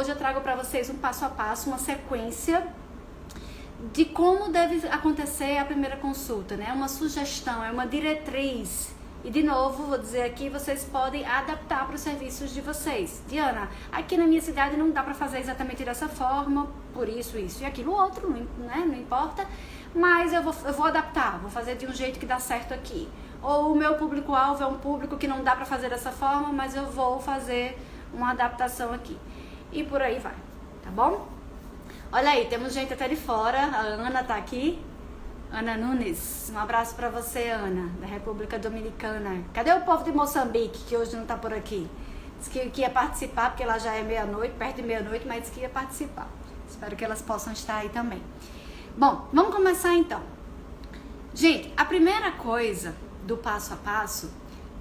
hoje eu trago para vocês um passo a passo, uma sequência de como deve acontecer a primeira consulta, né? Uma sugestão, é uma diretriz. E de novo, vou dizer aqui, vocês podem adaptar para os serviços de vocês. Diana, aqui na minha cidade não dá para fazer exatamente dessa forma, por isso e aquilo outro, né? Não importa. Mas eu vou adaptar, vou fazer de um jeito que dá certo aqui. Ou o meu público-alvo é um público que não dá para fazer dessa forma, mas eu vou fazer uma adaptação aqui. E por aí vai, tá bom? Olha aí, temos gente até de fora, a Ana tá aqui. Ana Nunes, um abraço pra você, Ana, da República Dominicana. Cadê o povo de Moçambique, que hoje não tá por aqui? Disse que ia participar, porque lá já é meia-noite, perto de meia-noite, mas disse que ia participar. Espero que elas possam estar aí também. Bom, vamos começar então. Gente, a primeira coisa do passo a passo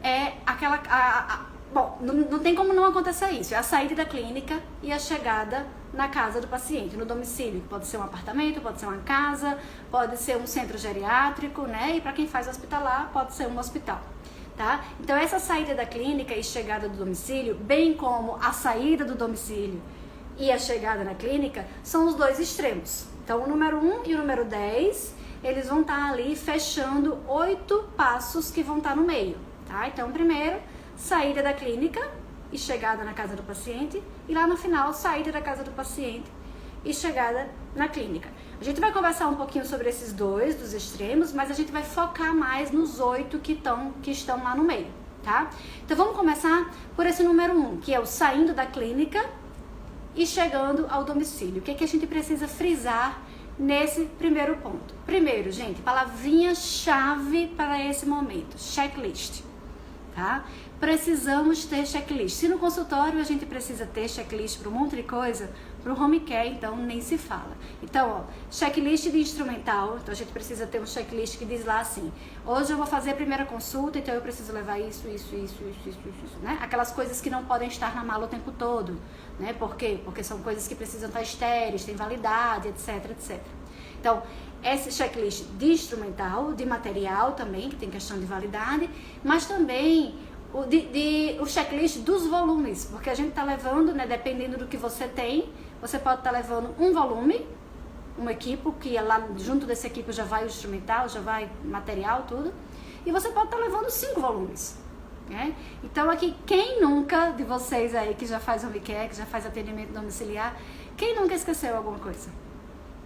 é aquela... Bom, não tem como não acontecer isso. É a saída da clínica e a chegada na casa do paciente, no domicílio. Pode ser um apartamento, pode ser uma casa, pode ser um centro geriátrico, né? E para quem faz hospitalar, pode ser um hospital, tá? Então, essa saída da clínica e chegada do domicílio, bem como a saída do domicílio e a chegada na clínica, são os dois extremos. Então, o número 1 e o número 10, eles vão estar ali fechando 8 passos que vão estar no meio, tá? Então, primeiro, saída da clínica e chegada na casa do paciente, e lá no final, saída da casa do paciente e chegada na clínica. A gente vai conversar um pouquinho sobre esses dois, dos extremos, mas a gente vai focar mais nos 8 que estão lá no meio, tá? Então vamos começar por esse número 1, que é o saindo da clínica e chegando ao domicílio. O que é que a gente precisa frisar nesse primeiro ponto? Primeiro, gente, palavrinha-chave para esse momento, checklist, tá? Precisamos ter checklist. Se no consultório a gente precisa ter checklist para um monte de coisa, para o home care, então nem se fala. Então, ó, checklist de instrumental, então a gente precisa ter um checklist que diz lá assim, hoje eu vou fazer a primeira consulta, então eu preciso levar isso, né? Aquelas coisas que não podem estar na mala o tempo todo, né? Por quê? Porque são coisas que precisam estar estéreis, tem validade, etc. Então, esse checklist de instrumental, de material também, que tem questão de validade, mas também o checklist dos volumes, porque a gente está levando, né, dependendo do que você tem, você pode estar levando um volume, um equipo, que é lá junto desse equipo já vai o instrumental, já vai material, tudo, e você pode estar levando 5 volumes, né? Então aqui, quem nunca de vocês aí que já faz home care, que já faz atendimento domiciliar, quem nunca esqueceu alguma coisa,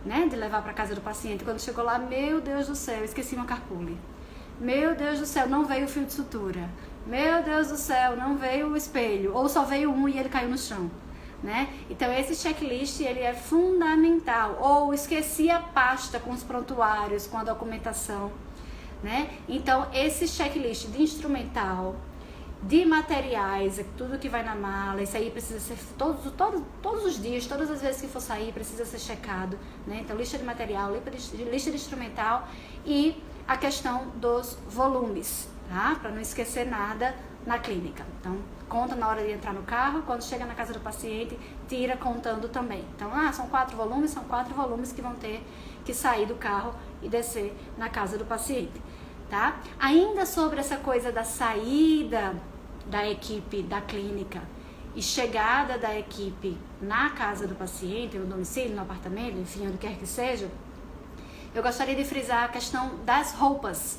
né, de levar para casa do paciente, quando chegou lá, meu Deus do céu, esqueci uma carpule, meu Deus do céu, não veio o fio de sutura, meu Deus do céu, não veio o espelho, ou só veio um e ele caiu no chão, né? Então esse checklist, ele é fundamental. Ou esqueci a pasta com os prontuários, com a documentação, né? Então esse checklist de instrumental, de materiais, tudo que vai na mala, isso aí precisa ser todos os dias, todas as vezes que for sair, precisa ser checado, né? Então lista de material, lista de instrumental e a questão dos volumes, tá? Para não esquecer nada na clínica. Então, conta na hora de entrar no carro, quando chega na casa do paciente, tira contando também. Então, são 4 volumes, são 4 volumes que vão ter que sair do carro e descer na casa do paciente, tá? Ainda sobre essa coisa da saída da equipe da clínica e chegada da equipe na casa do paciente, no domicílio, no apartamento, enfim, onde quer que seja, eu gostaria de frisar a questão das roupas,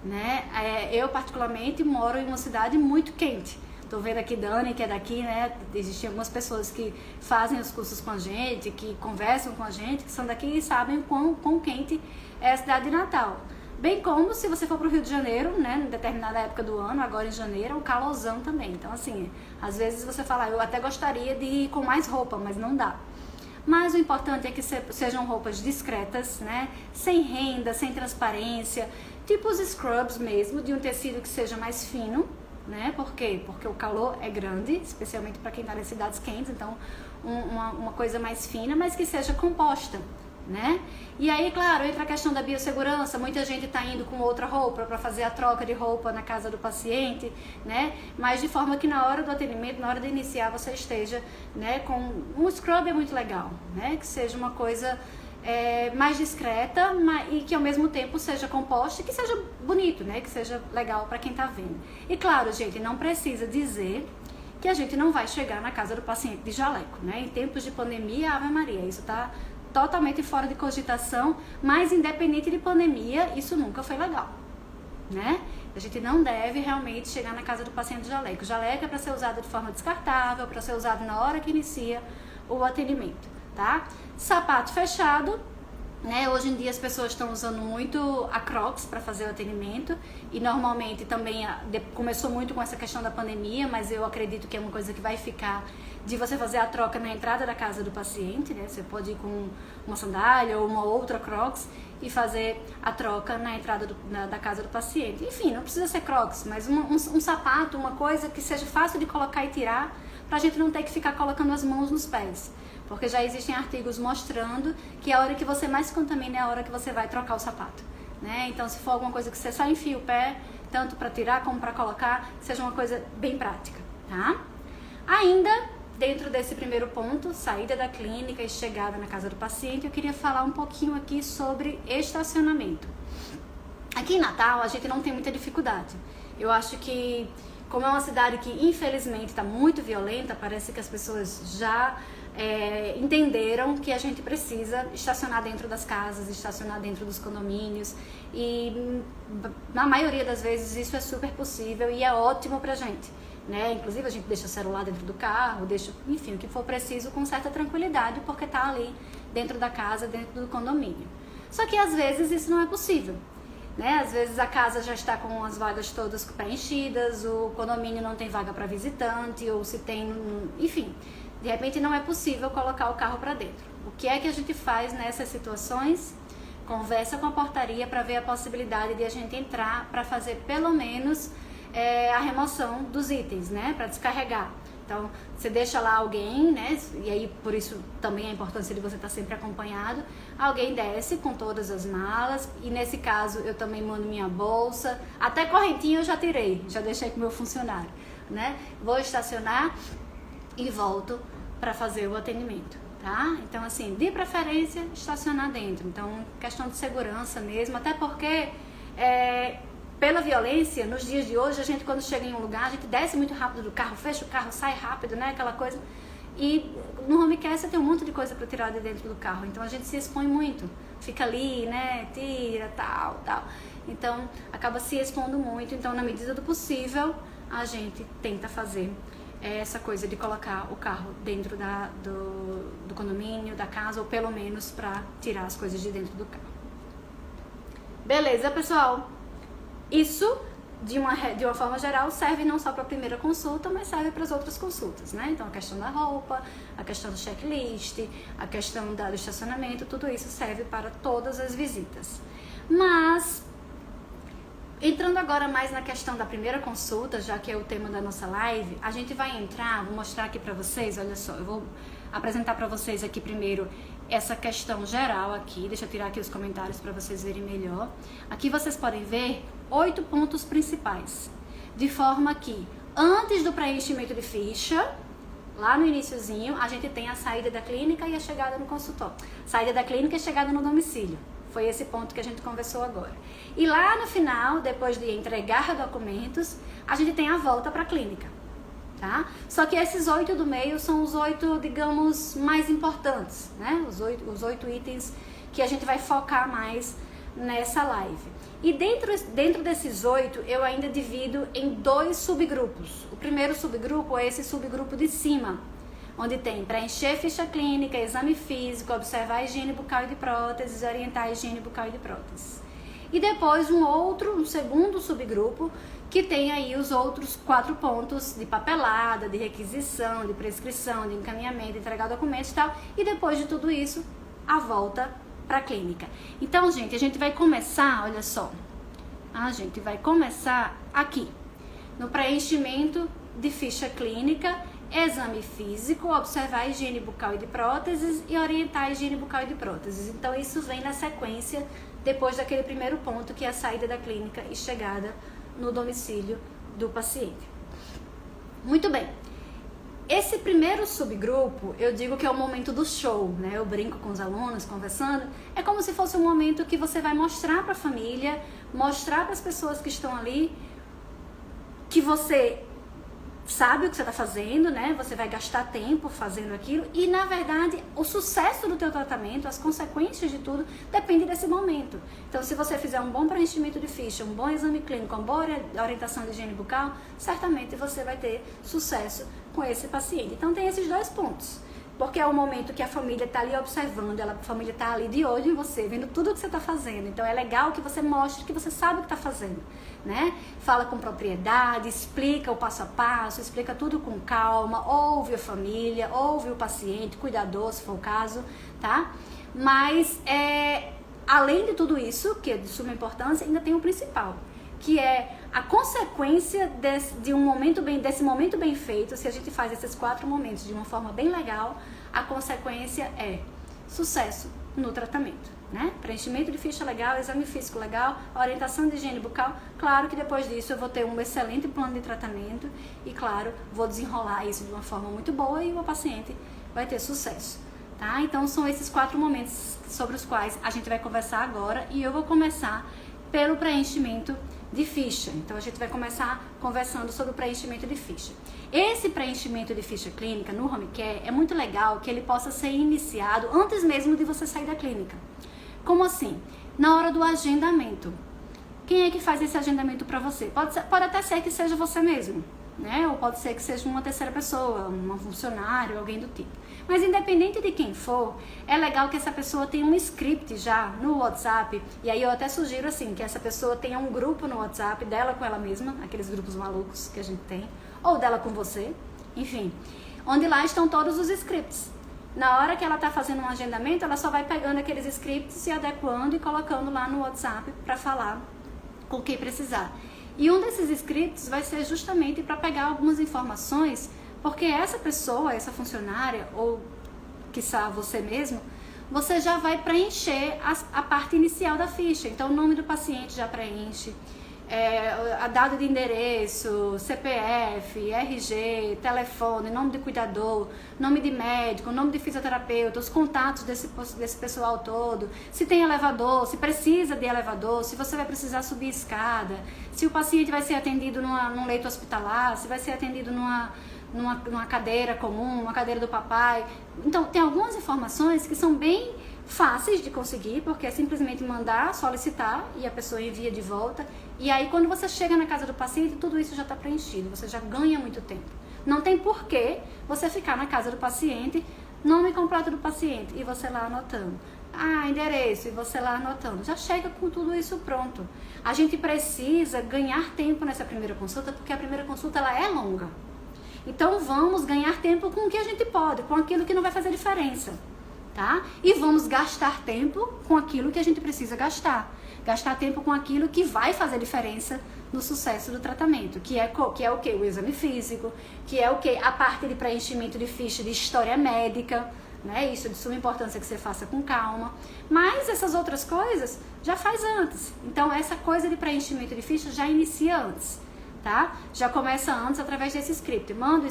né? Eu particularmente moro em uma cidade muito quente. Tô vendo aqui Dani, que é daqui, né? Existem algumas pessoas que fazem os cursos com a gente, que conversam com a gente, que são daqui e sabem quão quente é a cidade de Natal. Bem como se você for para o Rio de Janeiro, né, em determinada época do ano, agora em janeiro, é um calorzão também. Então, assim, às vezes você fala, eu até gostaria de ir com mais roupa, mas não dá. Mas o importante é que sejam roupas discretas, né, sem renda, sem transparência, tipo os scrubs mesmo, de um tecido que seja mais fino, né? Por quê? Porque o calor é grande, especialmente para quem está nas cidades quentes, então uma coisa mais fina, mas que seja composta, né? E aí, claro, entra a questão da biossegurança, muita gente está indo com outra roupa para fazer a troca de roupa na casa do paciente, né? Mas de forma que na hora do atendimento, na hora de iniciar, você esteja, né, com um scrub é muito legal, né? Que seja uma coisa mais discreta e que ao mesmo tempo seja composta e que seja bonito, né? Que seja legal para quem está vendo. E claro, gente, não precisa dizer que a gente não vai chegar na casa do paciente de jaleco, né? Em tempos de pandemia, Ave Maria, isso está totalmente fora de cogitação, mas independente de pandemia, isso nunca foi legal, né? A gente não deve realmente chegar na casa do paciente de jaleco. Jaleco é para ser usado de forma descartável, para ser usado na hora que inicia o atendimento, tá? Sapato fechado, né? Hoje em dia as pessoas estão usando muito a Crocs para fazer o atendimento e normalmente também começou muito com essa questão da pandemia, mas eu acredito que é uma coisa que vai ficar de você fazer a troca na entrada da casa do paciente, né? Você pode ir com uma sandália ou uma outra Crocs e fazer a troca na entrada da casa do paciente. Enfim, não precisa ser Crocs, mas um sapato, uma coisa que seja fácil de colocar e tirar, pra gente não ter que ficar colocando as mãos nos pés. Porque já existem artigos mostrando que a hora que você mais se contamina é a hora que você vai trocar o sapato, né? Então, se for alguma coisa que você só enfia o pé, tanto para tirar como para colocar, seja uma coisa bem prática, tá? Ainda dentro desse primeiro ponto, saída da clínica e chegada na casa do paciente, eu queria falar um pouquinho aqui sobre estacionamento. Aqui em Natal, a gente não tem muita dificuldade. Eu acho que, como é uma cidade que infelizmente está muito violenta, parece que as pessoas já entenderam que a gente precisa estacionar dentro das casas, estacionar dentro dos condomínios e na maioria das vezes isso é super possível e é ótimo pra gente, né? Inclusive a gente deixa o celular dentro do carro, deixa, enfim, o que for preciso com certa tranquilidade porque tá ali dentro da casa, dentro do condomínio. Só que às vezes isso não é possível, né? Às vezes a casa já está com as vagas todas preenchidas, o condomínio não tem vaga para visitante ou se tem, enfim, de repente não é possível colocar o carro para dentro. O que é que a gente faz nessas situações? Conversa com a portaria para ver a possibilidade de a gente entrar para fazer pelo menos a remoção dos itens, né? Para descarregar. Então, você deixa lá alguém, né? E aí, por isso, também a importância de você estar sempre acompanhado. Alguém desce com todas as malas. E nesse caso, eu também mando minha bolsa. Até correntinha eu já tirei. Já deixei com o meu funcionário, né? Vou estacionar e volto para fazer o atendimento, tá? Então, assim, de preferência, estacionar dentro. Então, questão de segurança mesmo. Até porque, pela violência, nos dias de hoje, a gente quando chega em um lugar, a gente desce muito rápido do carro, fecha o carro, sai rápido, né? Aquela coisa. E no home care você tem um monte de coisa para tirar de dentro do carro. Então a gente se expõe muito. Fica ali, né? Tira, tal. Então acaba se expondo muito. Então, na medida do possível, a gente tenta fazer essa coisa de colocar o carro dentro do condomínio, da casa, ou pelo menos para tirar as coisas de dentro do carro. Beleza, pessoal? Isso, de uma forma geral, serve não só para a primeira consulta, mas serve para as outras consultas, né? Então, a questão da roupa, a questão do checklist, a questão do estacionamento, tudo isso serve para todas as visitas. Mas, entrando agora mais na questão da primeira consulta, já que é o tema da nossa live, a gente vai entrar, vou mostrar aqui para vocês, olha só, eu vou apresentar para vocês aqui primeiro essa questão geral aqui, deixa eu tirar aqui os comentários para vocês verem melhor. Aqui vocês podem ver 8 pontos principais, de forma que antes do preenchimento de ficha, lá no iniciozinho, a gente tem a saída da clínica e a chegada no consultório. Saída da clínica e chegada no domicílio. Foi esse ponto que a gente conversou agora. E lá no final, depois de entregar documentos, a gente tem a volta para a clínica, tá? Só que esses 8 do meio são os 8, digamos, mais importantes, né? Os 8 itens que a gente vai focar mais nessa live. E dentro desses 8, eu ainda divido em 2 subgrupos. O primeiro subgrupo é esse subgrupo de cima, onde tem preencher ficha clínica, exame físico, observar a higiene bucal e de próteses, orientar a higiene bucal e de próteses. E depois um segundo subgrupo, que tem aí os outros 4 pontos de papelada, de requisição, de prescrição, de encaminhamento, de entregar documentos e tal. E depois de tudo isso, a volta para a clínica. Então, gente, a gente vai começar, olha só, a gente vai começar aqui, no preenchimento de ficha clínica, exame físico, observar a higiene bucal e de próteses e orientar a higiene bucal e de próteses. Então, isso vem na sequência, depois daquele primeiro ponto, que é a saída da clínica e chegada no domicílio do paciente. Muito bem. Esse primeiro subgrupo, eu digo que é o momento do show, né? Eu brinco com os alunos, conversando. É como se fosse um momento que você vai mostrar para a família, mostrar para as pessoas que estão ali, que você sabe o que você está fazendo, né? Você vai gastar tempo fazendo aquilo e, na verdade, o sucesso do teu tratamento, as consequências de tudo, depende desse momento. Então, se você fizer um bom preenchimento de ficha, um bom exame clínico, uma boa orientação de higiene bucal, certamente você vai ter sucesso com esse paciente. Então, tem esses dois pontos. Porque é o momento que a família está ali observando, a família está ali de olho em você, vendo tudo o que você está fazendo. Então é legal que você mostre que você sabe o que está fazendo, né? Fala com propriedade, explica o passo a passo, explica tudo com calma, ouve a família, ouve o paciente, cuidador, se for o caso, tá? Mas além de tudo isso, que é de suma importância, ainda tem o principal, que é a consequência desse momento bem feito. Se a gente faz esses 4 momentos de uma forma bem legal, a consequência é sucesso no tratamento, né? Preenchimento de ficha legal, exame físico legal, orientação de higiene bucal. Claro que depois disso eu vou ter um excelente plano de tratamento e, claro, vou desenrolar isso de uma forma muito boa e o paciente vai ter sucesso, tá? Então são esses 4 momentos sobre os quais a gente vai conversar agora e eu vou começar pelo preenchimento de ficha. Então a gente vai começar conversando sobre o preenchimento de ficha. Esse preenchimento de ficha clínica no home care é muito legal que ele possa ser iniciado antes mesmo de você sair da clínica. Como assim? Na hora do agendamento. Quem é que faz esse agendamento para você? Pode até ser que seja você mesmo, né? Ou pode ser que seja uma terceira pessoa, um funcionário, alguém do tipo. Mas independente de quem for, é legal que essa pessoa tenha um script já no WhatsApp. E aí eu até sugiro assim, que essa pessoa tenha um grupo no WhatsApp dela com ela mesma, aqueles grupos malucos que a gente tem, ou dela com você, enfim, onde lá estão todos os scripts. Na hora que ela está fazendo um agendamento, ela só vai pegando aqueles scripts, se adequando e colocando lá no WhatsApp para falar com quem precisar. E um desses scripts vai ser justamente para pegar algumas informações, porque essa pessoa, essa funcionária, ou quiçá você mesmo, você já vai preencher a parte inicial da ficha. Então, o nome do paciente já preenche, a data de endereço, CPF, RG, telefone, nome de cuidador, nome de médico, nome de fisioterapeuta, os contatos desse pessoal todo, se tem elevador, se precisa de elevador, se você vai precisar subir escada, se o paciente vai ser atendido num leito hospitalar, se vai ser atendido numa cadeira comum, uma cadeira do papai. Então, tem algumas informações que são bem fáceis de conseguir, porque é simplesmente mandar, solicitar e a pessoa envia de volta. E aí, quando você chega na casa do paciente, tudo isso já está preenchido, você já ganha muito tempo. Não tem porquê você ficar na casa do paciente, nome completo do paciente, e você lá anotando. Endereço, e você lá anotando. Já chega com tudo isso pronto. A gente precisa ganhar tempo nessa primeira consulta, porque a primeira consulta ela é longa. Então vamos ganhar tempo com o que a gente pode, com aquilo que não vai fazer diferença, tá? E vamos gastar tempo com aquilo que a gente precisa gastar. Gastar tempo com aquilo que vai fazer diferença no sucesso do tratamento, que é o quê? O exame físico, que é o quê? A parte de preenchimento de ficha de história médica, né? Isso é de suma importância que você faça com calma. Mas essas outras coisas já faz antes. Então essa coisa de preenchimento de ficha já inicia antes. Tá? Já começa antes através desse script. Manda o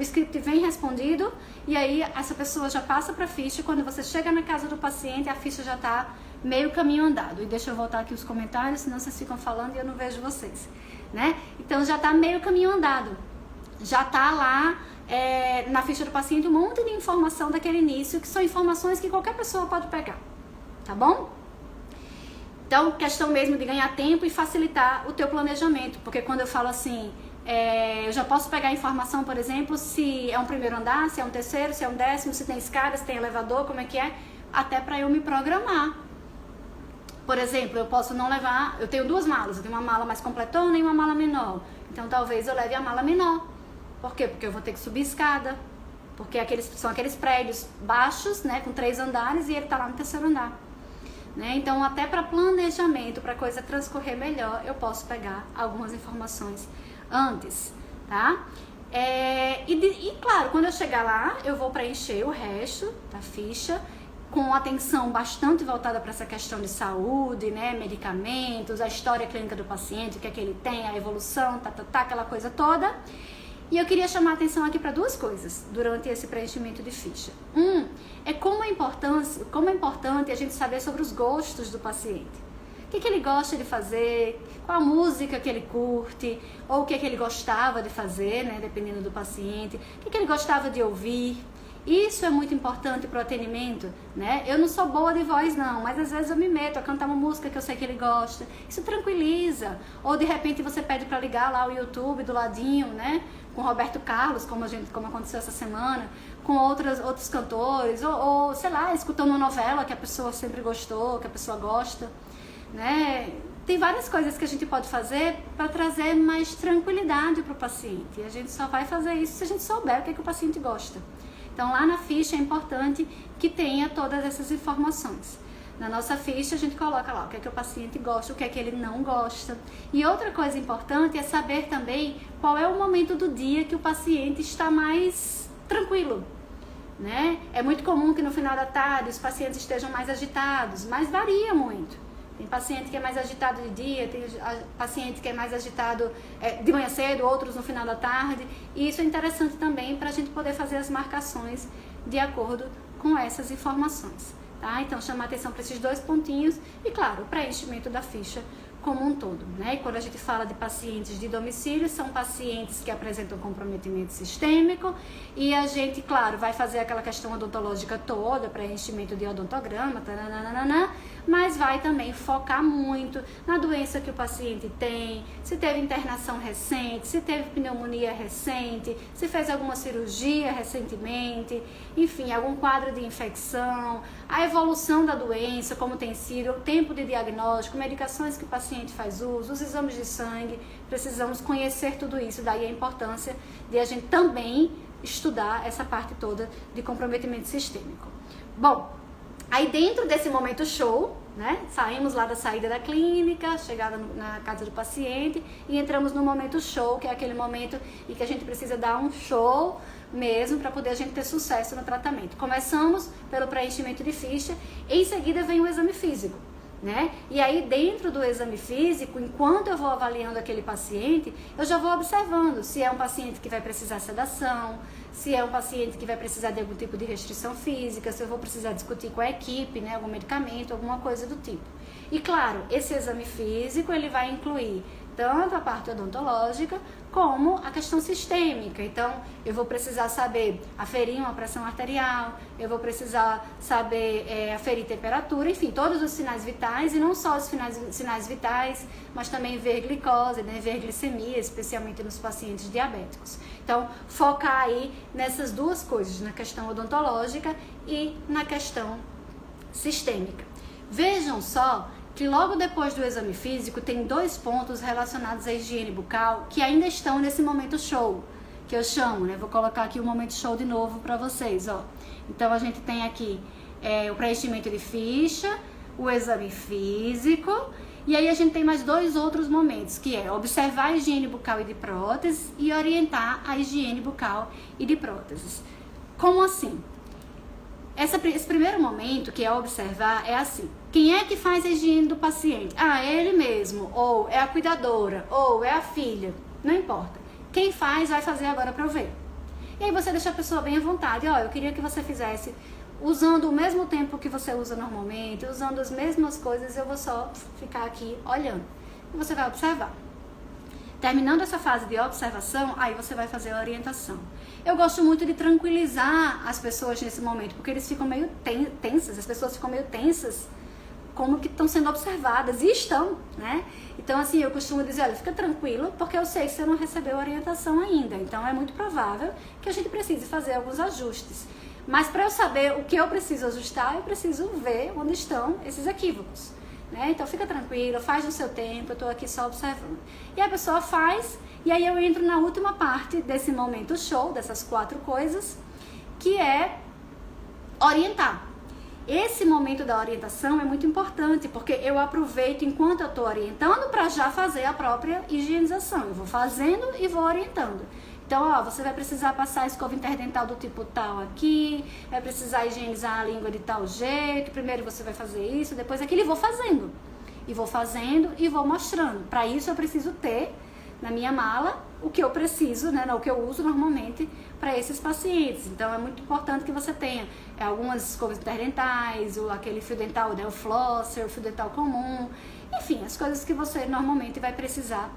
script vem respondido e aí essa pessoa já passa para a ficha. Quando você chega na casa do paciente, a ficha já está meio caminho andado. E deixa eu voltar aqui os comentários, senão vocês ficam falando e eu não vejo vocês, né? Então já está meio caminho andado. Já está lá na ficha do paciente um monte de informação daquele início, que são informações que qualquer pessoa pode pegar, tá bom? Então, questão mesmo de ganhar tempo e facilitar o teu planejamento, porque quando eu falo assim, eu já posso pegar informação, por exemplo, se é um primeiro andar, se é um terceiro, se é um décimo, se tem escada, se tem elevador, como é que é, até para eu me programar. Por exemplo, eu posso não levar, eu tenho 2 malas, eu tenho uma mala mais completona e uma mala menor, então talvez eu leve a mala menor. Por quê? Porque eu vou ter que subir escada, porque são aqueles prédios baixos, né, com 3 andares e ele está lá no terceiro andar. Né? Então, até para planejamento, para a coisa transcorrer melhor, eu posso pegar algumas informações antes, tá? E claro, quando eu chegar lá, eu vou preencher o resto da ficha com atenção bastante voltada para essa questão de saúde, né? Medicamentos, a história clínica do paciente, o que é que ele tem, a evolução, aquela coisa toda. E eu queria chamar a atenção aqui para 2 coisas durante esse preenchimento de ficha. Como é importante a gente saber sobre os gostos do paciente. O que ele gosta de fazer, qual a música que ele curte, ou o que ele gostava de fazer, né, dependendo do paciente, o que ele gostava de ouvir. Isso é muito importante para o atendimento, né? Eu não sou boa de voz não, mas às vezes eu me meto a cantar uma música que eu sei que ele gosta. Isso tranquiliza. Ou de repente você pede para ligar lá o YouTube do ladinho, né? Com Roberto Carlos, como aconteceu essa semana, com outros cantores, ou sei lá, escutando uma novela que a pessoa sempre gostou, que a pessoa gosta, né? Tem várias coisas que a gente pode fazer para trazer mais tranquilidade para o paciente. E a gente só vai fazer isso se a gente souber o que o paciente gosta. Então, lá na ficha é importante que tenha todas essas informações. Na nossa ficha, a gente coloca lá o que o paciente gosta, o que ele não gosta. E outra coisa importante é saber também qual é o momento do dia que o paciente está mais tranquilo, né? É muito comum que no final da tarde os pacientes estejam mais agitados, mas varia muito. Tem paciente que é mais agitado de dia, tem paciente que é mais agitado de manhã cedo, outros no final da tarde. E isso é interessante também para a gente poder fazer as marcações de acordo com essas informações. Tá? Então, chamar atenção para esses 2 pontinhos e, claro, o preenchimento da ficha como um todo, né? E quando a gente fala de pacientes de domicílio, são pacientes que apresentam comprometimento sistêmico e a gente, claro, vai fazer aquela questão odontológica toda, preenchimento de odontograma, taranana, mas vai também focar muito na doença que o paciente tem, se teve internação recente, se teve pneumonia recente, se fez alguma cirurgia recentemente, enfim, algum quadro de infecção, a evolução da doença, como tem sido, o tempo de diagnóstico, medicações que o paciente faz uso, os exames de sangue, precisamos conhecer tudo isso, daí a importância de a gente também estudar essa parte toda de comprometimento sistêmico. Bom, aí dentro desse momento show, né, saímos lá da saída da clínica, chegada na casa do paciente e entramos no momento show, que é aquele momento em que a gente precisa dar um show mesmo para poder a gente ter sucesso no tratamento. Começamos pelo preenchimento de ficha, em seguida vem o exame físico, né? E aí dentro do exame físico, enquanto eu vou avaliando aquele paciente, eu já vou observando se é um paciente que vai precisar sedação, se é um paciente que vai precisar de algum tipo de restrição física, se eu vou precisar discutir com a equipe, né, algum medicamento, alguma coisa do tipo. E claro, esse exame físico ele vai incluir tanto a parte odontológica como a questão sistêmica. Então, eu vou precisar saber aferir uma pressão arterial, eu vou precisar saber aferir temperatura, enfim, todos os sinais vitais, e não só os sinais vitais, mas também ver glicose, né, ver glicemia, especialmente nos pacientes diabéticos. Então, focar aí nessas 2 coisas, na questão odontológica e na questão sistêmica. Vejam só que logo depois do exame físico tem 2 pontos relacionados à higiene bucal que ainda estão nesse momento show, que eu chamo, né? Vou colocar aqui o momento show de novo para vocês, ó. Então a gente tem aqui o preenchimento de ficha, o exame físico, e aí a gente tem mais 2 outros momentos, que é observar a higiene bucal e de próteses e orientar a higiene bucal e de próteses. Como assim? Esse primeiro momento, que é observar, é assim: quem é que faz a higiene do paciente? Ah, é ele mesmo, ou é a cuidadora, ou é a filha, não importa. Quem faz, vai fazer agora para eu ver. E aí você deixa a pessoa bem à vontade. Ó, eu queria que você fizesse usando o mesmo tempo que você usa normalmente, usando as mesmas coisas, eu vou só ficar aqui olhando. E você vai observar. Terminando essa fase de observação, aí você vai fazer a orientação. Eu gosto muito de tranquilizar as pessoas nesse momento, porque eles ficam meio tensas, as pessoas ficam meio tensas, como que estão sendo observadas, e estão, né? Então, assim, eu costumo dizer, olha, fica tranquilo, porque eu sei que você não recebeu a orientação ainda, então é muito provável que a gente precise fazer alguns ajustes. Mas para eu saber o que eu preciso ajustar, eu preciso ver onde estão esses equívocos, né? Então fica tranquilo, faz no seu tempo, eu estou aqui só observando. E a pessoa faz, e aí eu entro na última parte desse momento show, dessas 4 coisas, que é orientar. Esse momento da orientação é muito importante, porque eu aproveito enquanto eu estou orientando para já fazer a própria higienização. Eu vou fazendo e vou orientando. Então, ó, você vai precisar passar a escova interdental do tipo tal aqui, vai precisar higienizar a língua de tal jeito, primeiro você vai fazer isso, depois aquilo, e vou fazendo. E vou fazendo e vou mostrando. Para isso eu preciso ter na minha mala o que eu preciso, né, o que eu uso normalmente para esses pacientes. Então é muito importante que você tenha algumas escovas interdentais, ou aquele fio dental, né, o flosser, o fio dental comum, Enfim, as coisas que você normalmente vai precisar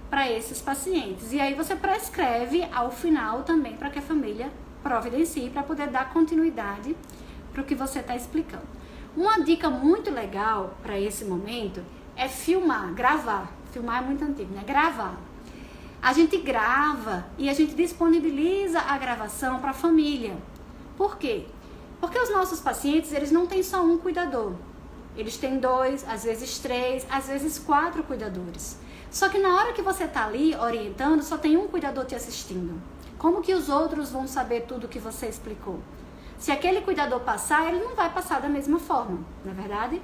para esses pacientes. E aí você prescreve ao final também para que a família providencie para poder dar continuidade para o que você está explicando. Uma dica muito legal para esse momento é filmar, gravar. Filmar é muito antigo, né? Gravar. A gente grava e a gente disponibiliza a gravação para a família. Por quê? Porque os nossos pacientes, eles não têm só um cuidador. Eles têm 2, às vezes 3, às vezes 4 cuidadores. Só que na hora que você está ali orientando, só tem um cuidador te assistindo. Como que os outros vão saber tudo que você explicou? Se aquele cuidador passar, ele não vai passar da mesma forma, não é verdade?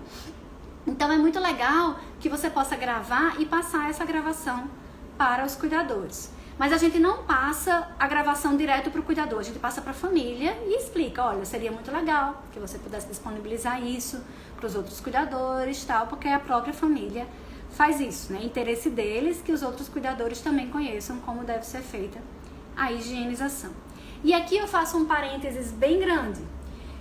Então é muito legal que você possa gravar e passar essa gravação para os cuidadores. Mas a gente não passa a gravação direto para o cuidador, a gente passa para a família e explica, olha, seria muito legal que você pudesse disponibilizar isso para os outros cuidadores, tal, porque a própria família faz isso, né? Interesse deles que os outros cuidadores também conheçam como deve ser feita a higienização. E aqui eu faço um parênteses bem grande.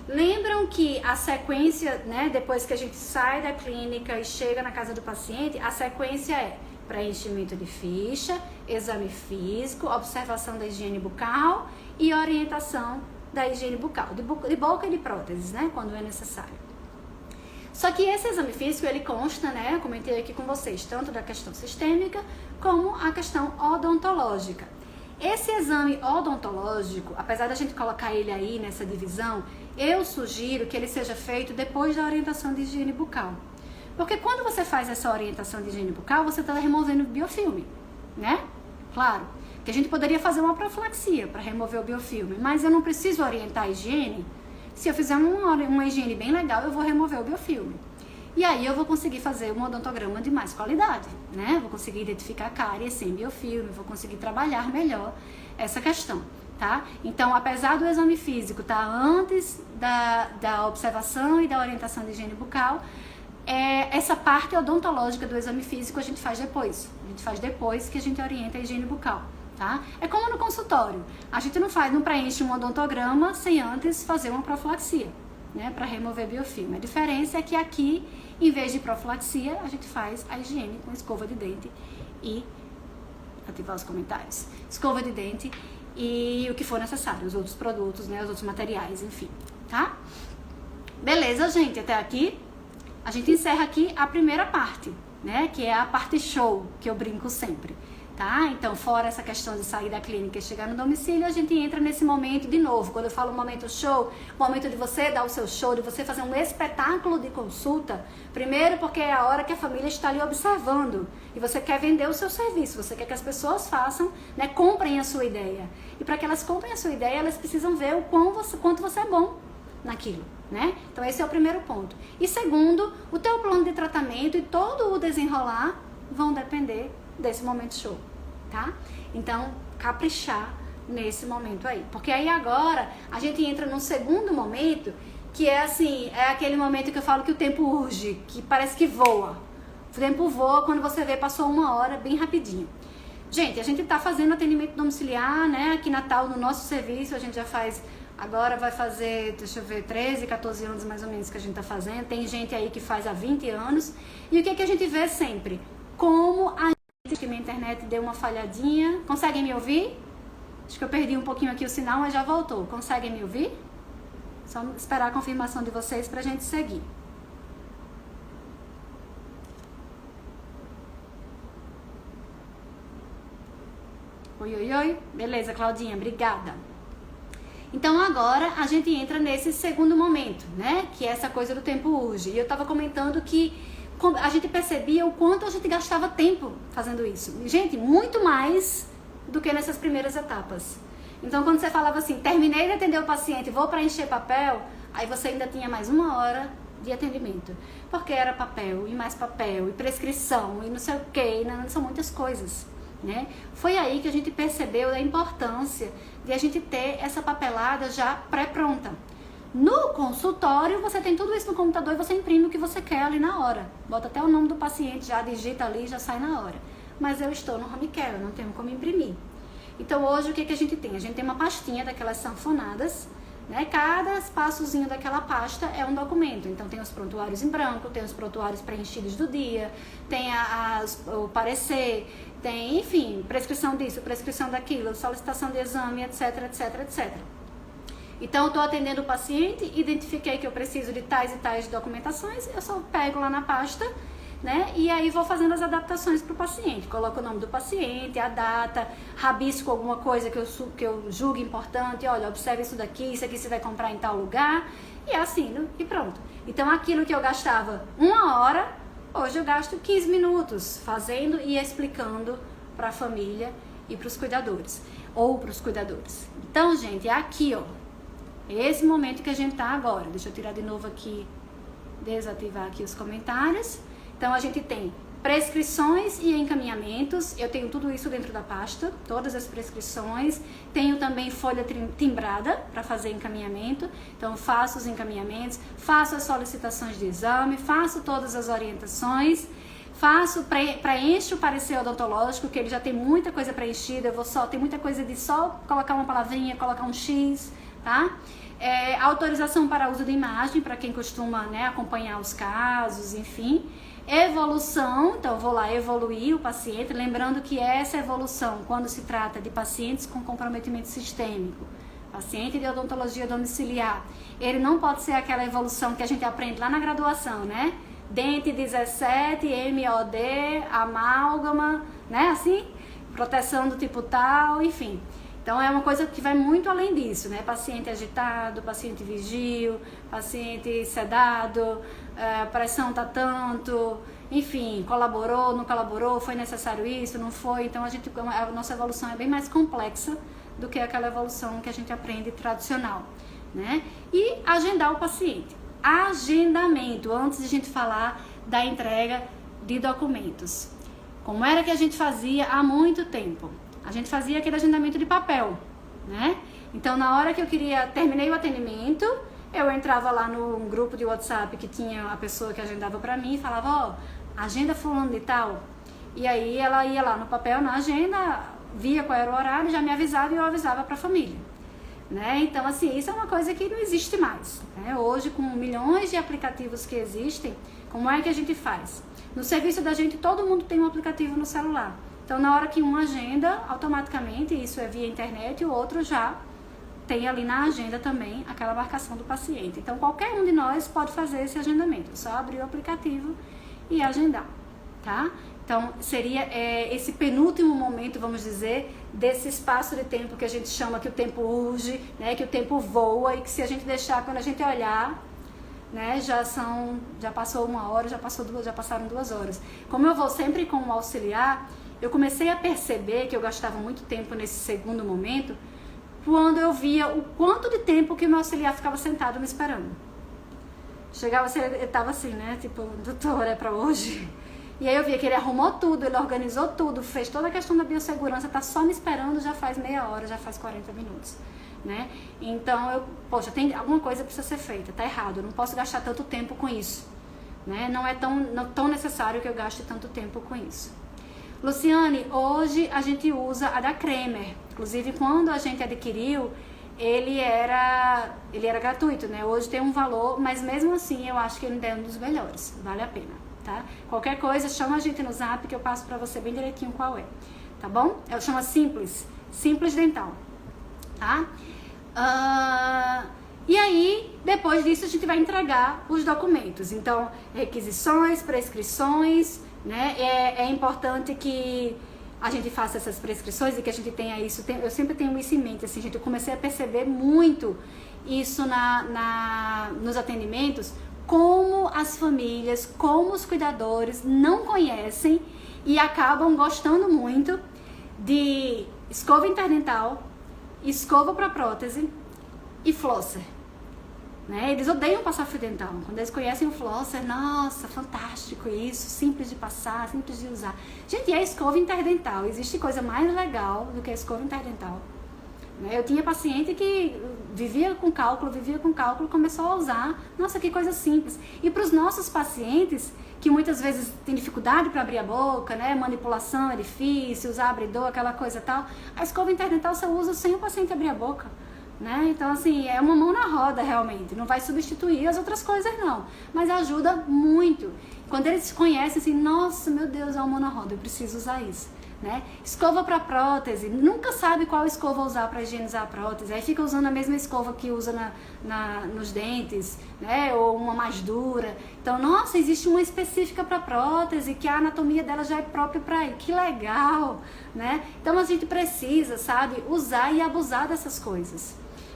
Lembram que a sequência, né, depois que a gente sai da clínica e chega na casa do paciente, a sequência é preenchimento de ficha, exame físico, observação da higiene bucal e orientação da higiene bucal, de boca e de próteses, né, quando é necessário. Só que esse exame físico, ele consta, né, eu comentei aqui com vocês, tanto da questão sistêmica como a questão odontológica. Esse exame odontológico, apesar da gente colocar ele aí nessa divisão, eu sugiro que ele seja feito depois da orientação de higiene bucal. Porque quando você faz essa orientação de higiene bucal, você está removendo o biofilme, né? Claro, que a gente poderia fazer uma profilaxia para remover o biofilme, mas eu não preciso orientar a higiene. Se eu fizer uma higiene bem legal, eu vou remover o biofilme. E aí eu vou conseguir fazer um odontograma de mais qualidade, né? Vou conseguir identificar cáries sem biofilme, vou conseguir trabalhar melhor essa questão, tá? Então, apesar do exame físico estar antes da observação e da orientação de higiene bucal, essa parte odontológica do exame físico a gente faz depois. A gente faz depois que a gente orienta a higiene bucal, tá? É como no consultório. A gente não preenche um odontograma sem antes fazer uma profilaxia, né, para remover biofilme. A diferença é que aqui, em vez de profilaxia, a gente faz a higiene com escova de dente e ativar os comentários. Escova de dente e o que for necessário, os outros produtos, né, os outros materiais, enfim, tá? Beleza, gente, até aqui. A gente encerra aqui a primeira parte, né, que é a parte show, que eu brinco sempre. Tá? Então, fora essa questão de sair da clínica e chegar no domicílio, a gente entra nesse momento de novo. Quando eu falo momento show, momento de você dar o seu show, de você fazer um espetáculo de consulta. Primeiro porque é a hora que a família está ali observando e você quer vender o seu serviço, você quer que as pessoas façam, né, comprem a sua ideia. E para que elas comprem a sua ideia, elas precisam ver o quanto você é bom naquilo, né? Então esse é o primeiro ponto. E segundo, o teu plano de tratamento e todo o desenrolar vão depender desse momento show, tá? Então, caprichar nesse momento aí. Porque aí agora a gente entra num segundo momento que é assim, é aquele momento que eu falo que o tempo urge, que parece que voa. O tempo voa quando você vê, passou 1 hora bem rapidinho. Gente, a gente tá fazendo atendimento domiciliar, né? Aqui em Natal, no nosso serviço, a gente já faz, agora vai fazer, deixa eu ver, 13, 14 anos mais ou menos que a gente tá fazendo. Tem gente aí que faz há 20 anos. E o que a gente vê sempre? Como que minha internet deu uma falhadinha. Conseguem me ouvir? Acho que eu perdi um pouquinho aqui o sinal, mas já voltou. Conseguem me ouvir? Só esperar a confirmação de vocês pra gente seguir. Oi, oi, oi. Beleza, Claudinha, obrigada. Então agora a gente entra nesse segundo momento, né? Que é essa coisa do tempo urge. E eu tava comentando que a gente percebia o quanto a gente gastava tempo fazendo isso. Gente, muito mais do que nessas primeiras etapas. Então, quando você falava assim, terminei de atender o paciente, vou preencher papel, aí você ainda tinha mais 1 hora de atendimento. Porque era papel, e mais papel, e prescrição, e não sei o quê, são muitas coisas, né? Foi aí que a gente percebeu a importância de a gente ter essa papelada já pré-pronta. No consultório, você tem tudo isso no computador e você imprime o que você quer ali na hora. Bota até o nome do paciente, já digita ali e já sai na hora. Mas eu estou no home care, eu não tenho como imprimir. Então hoje o que a gente tem? A gente tem uma pastinha daquelas sanfonadas, né? Cada espaçozinho daquela pasta é um documento. Então tem os prontuários em branco, tem os prontuários preenchidos do dia, tem o parecer, tem, enfim, prescrição disso, prescrição daquilo, solicitação de exame, etc, etc, etc. Então, eu estou atendendo o paciente, identifiquei que eu preciso de tais e tais documentações, eu só pego lá na pasta, né? E aí vou fazendo as adaptações para o paciente. Coloco o nome do paciente, a data, rabisco alguma coisa que eu julgue importante. Olha, observe isso daqui, isso aqui você vai comprar em tal lugar. E assino e pronto. Então, aquilo que eu gastava 1 hora, hoje eu gasto 15 minutos fazendo e explicando para a família e para os cuidadores. Ou para os cuidadores. Então, gente, é aqui, ó. Esse momento que a gente tá agora. Deixa eu tirar de novo aqui, desativar aqui os comentários. Então, a gente tem prescrições e encaminhamentos. Eu tenho tudo isso dentro da pasta, todas as prescrições. Tenho também folha timbrada para fazer encaminhamento. Então, faço os encaminhamentos, faço as solicitações de exame, faço todas as orientações. Preencho o parecer odontológico, que ele já tem muita coisa preenchida. Tem muita coisa de só colocar uma palavrinha, colocar um X, tá? Autorização para uso de imagem, para quem costuma, né, acompanhar os casos, enfim. Evolução, então eu vou lá evoluir o paciente, lembrando que essa evolução, quando se trata de pacientes com comprometimento sistêmico, paciente de odontologia domiciliar, ele não pode ser aquela evolução que a gente aprende lá na graduação, né? Dente 17, MOD, amálgama, né, assim? Proteção do tipo tal, enfim. Então, é uma coisa que vai muito além disso, né? Paciente agitado, paciente vigio, paciente sedado, pressão tá tanto, enfim, colaborou, não colaborou, foi necessário isso, não foi. Então, a nossa evolução é bem mais complexa do que aquela evolução que a gente aprende tradicional, né? E agendar o paciente. Agendamento, antes de a gente falar da entrega de documentos. Como era que a gente fazia há muito tempo? A gente fazia aquele agendamento de papel, né? Então, na hora que terminei o atendimento, eu entrava lá no grupo de WhatsApp que tinha a pessoa que agendava pra mim e falava, ó, agenda fulano de tal. E aí ela ia lá no papel, na agenda, via qual era o horário, já me avisava e eu avisava pra família, né? Então, assim, isso é uma coisa que não existe mais, né? Hoje, com milhões de aplicativos que existem, como é que a gente faz? No serviço da gente, todo mundo tem um aplicativo no celular. Então, na hora que um agenda, automaticamente, isso é via internet, o outro já tem ali na agenda também aquela marcação do paciente. Então, qualquer um de nós pode fazer esse agendamento. É só abrir o aplicativo e agendar, tá? Então, seria esse penúltimo momento, vamos dizer, desse espaço de tempo que a gente chama que o tempo urge, né? Que o tempo voa e que se a gente deixar, quando a gente olhar, né, já passou 1 hora, já passaram 2 horas. Como eu vou sempre com o auxiliar, eu comecei a perceber que eu gastava muito tempo nesse segundo momento quando eu via o quanto de tempo que o meu auxiliar ficava sentado me esperando. Chegava assim, ele tava assim, né, tipo, doutor, é pra hoje? E aí eu via que ele arrumou tudo, ele organizou tudo, fez toda a questão da biossegurança, tá só me esperando, já faz meia hora, já faz 40 minutos, né? Então, poxa, tem alguma coisa que precisa ser feita, tá errado, eu não posso gastar tanto tempo com isso, né? Não é tão necessário que eu gaste tanto tempo com isso. Luciane, hoje a gente usa a da Cremer. Inclusive, quando a gente adquiriu, ele era gratuito, né? Hoje tem um valor, mas mesmo assim eu acho que ele ainda é um dos melhores. Vale a pena, tá? Qualquer coisa, chama a gente no Zap que eu passo pra você bem direitinho qual é. Tá bom? Ela chama Simples Dental, tá? E aí, depois disso, a gente vai entregar os documentos. Então, requisições, prescrições, né? É importante que a gente faça essas prescrições e que a gente tenha isso. Eu sempre tenho isso em mente, assim, gente. Eu comecei a perceber muito isso nos atendimentos, como as famílias, como os cuidadores não conhecem e acabam gostando muito de escova interdental, escova para prótese e flosser. Né? Eles odeiam passar fio dental. Quando eles conhecem o flosser, nossa, fantástico isso, simples de passar, simples de usar. Gente, é escova interdental. Existe coisa mais legal do que a escova interdental. Né? Eu tinha paciente que vivia com cálculo, começou a usar. Nossa, que coisa simples. E para os nossos pacientes, que muitas vezes têm dificuldade para abrir a boca, né? Manipulação é difícil, usar abridor, aquela coisa tal, a escova interdental você usa sem o paciente abrir a boca. né? Então, assim, é uma mão na roda realmente, não vai substituir as outras coisas não, mas ajuda muito. Quando eles conhecem assim, nossa, meu Deus, é uma mão na roda, eu preciso usar isso, né? Escova para prótese, nunca sabe qual escova usar para higienizar a prótese, aí fica usando a mesma escova que usa nos dentes, né? Ou uma mais dura. Então, nossa, existe uma específica para prótese, que a anatomia dela já é própria para ir, que legal, né? Então a gente precisa, sabe, usar e abusar dessas coisas.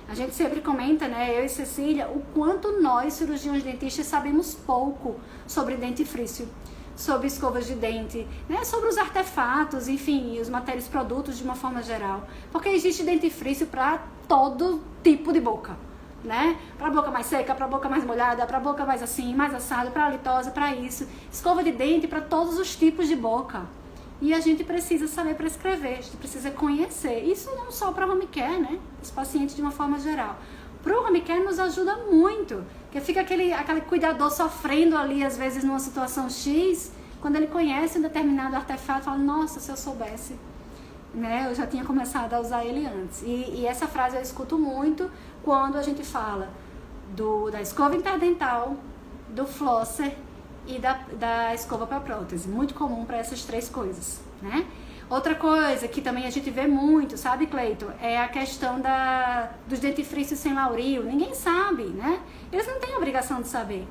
A gente sempre comenta, né, eu e Cecília, o quanto nós, cirurgiões dentistas, sabemos pouco sobre dentifrício, sobre escovas de dente, né, sobre os artefatos, enfim, os matérias produtos de uma forma geral. Porque existe dentifrício para todo tipo de boca, né? Para boca mais seca, para boca mais molhada, para boca mais assim, mais assada, para halitose, para isso. Escova de dente para todos os tipos de boca. E a gente precisa saber prescrever, a gente precisa conhecer. Isso não só para home care, né? Os pacientes de uma forma geral. Para o home care nos ajuda muito, porque fica aquele cuidador sofrendo ali, às vezes, numa situação X, quando ele conhece um determinado artefato, fala, nossa, se eu soubesse, né? Eu já tinha começado a usar ele antes. E essa frase eu escuto muito quando a gente fala da escova interdental, do flosser e da escova para prótese, muito comum para essas três coisas, né? Outra coisa que também a gente vê muito, sabe, Cleiton, é a questão dos dentifrícios sem laurío. Ninguém sabe, né? Eles não têm obrigação de saber.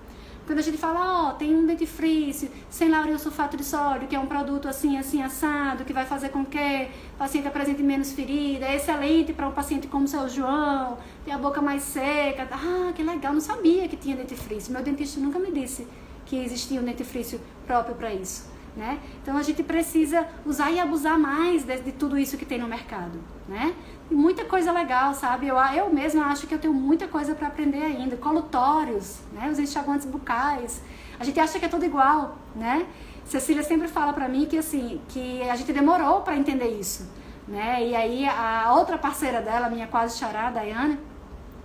Quando a gente fala, tem um dentifrício sem laurío sulfato de sódio, que é um produto assim, assim, assado, que vai fazer com que o paciente apresente menos ferida, é excelente para um paciente como o seu João, tem a boca mais seca. Ah, que legal, não sabia que tinha dentifrício. Meu dentista nunca me disse que existia um dentifrício próprio para isso, né? Então a gente precisa usar e abusar mais de tudo isso que tem no mercado, né? E muita coisa legal, sabe? Eu mesma acho que eu tenho muita coisa para aprender ainda. Colutórios, né? Os enxaguantes bucais. A gente acha que é tudo igual, né? Cecília sempre fala para mim que assim, que a gente demorou para entender isso, né? E aí a outra parceira dela, minha quase xará, Daiane,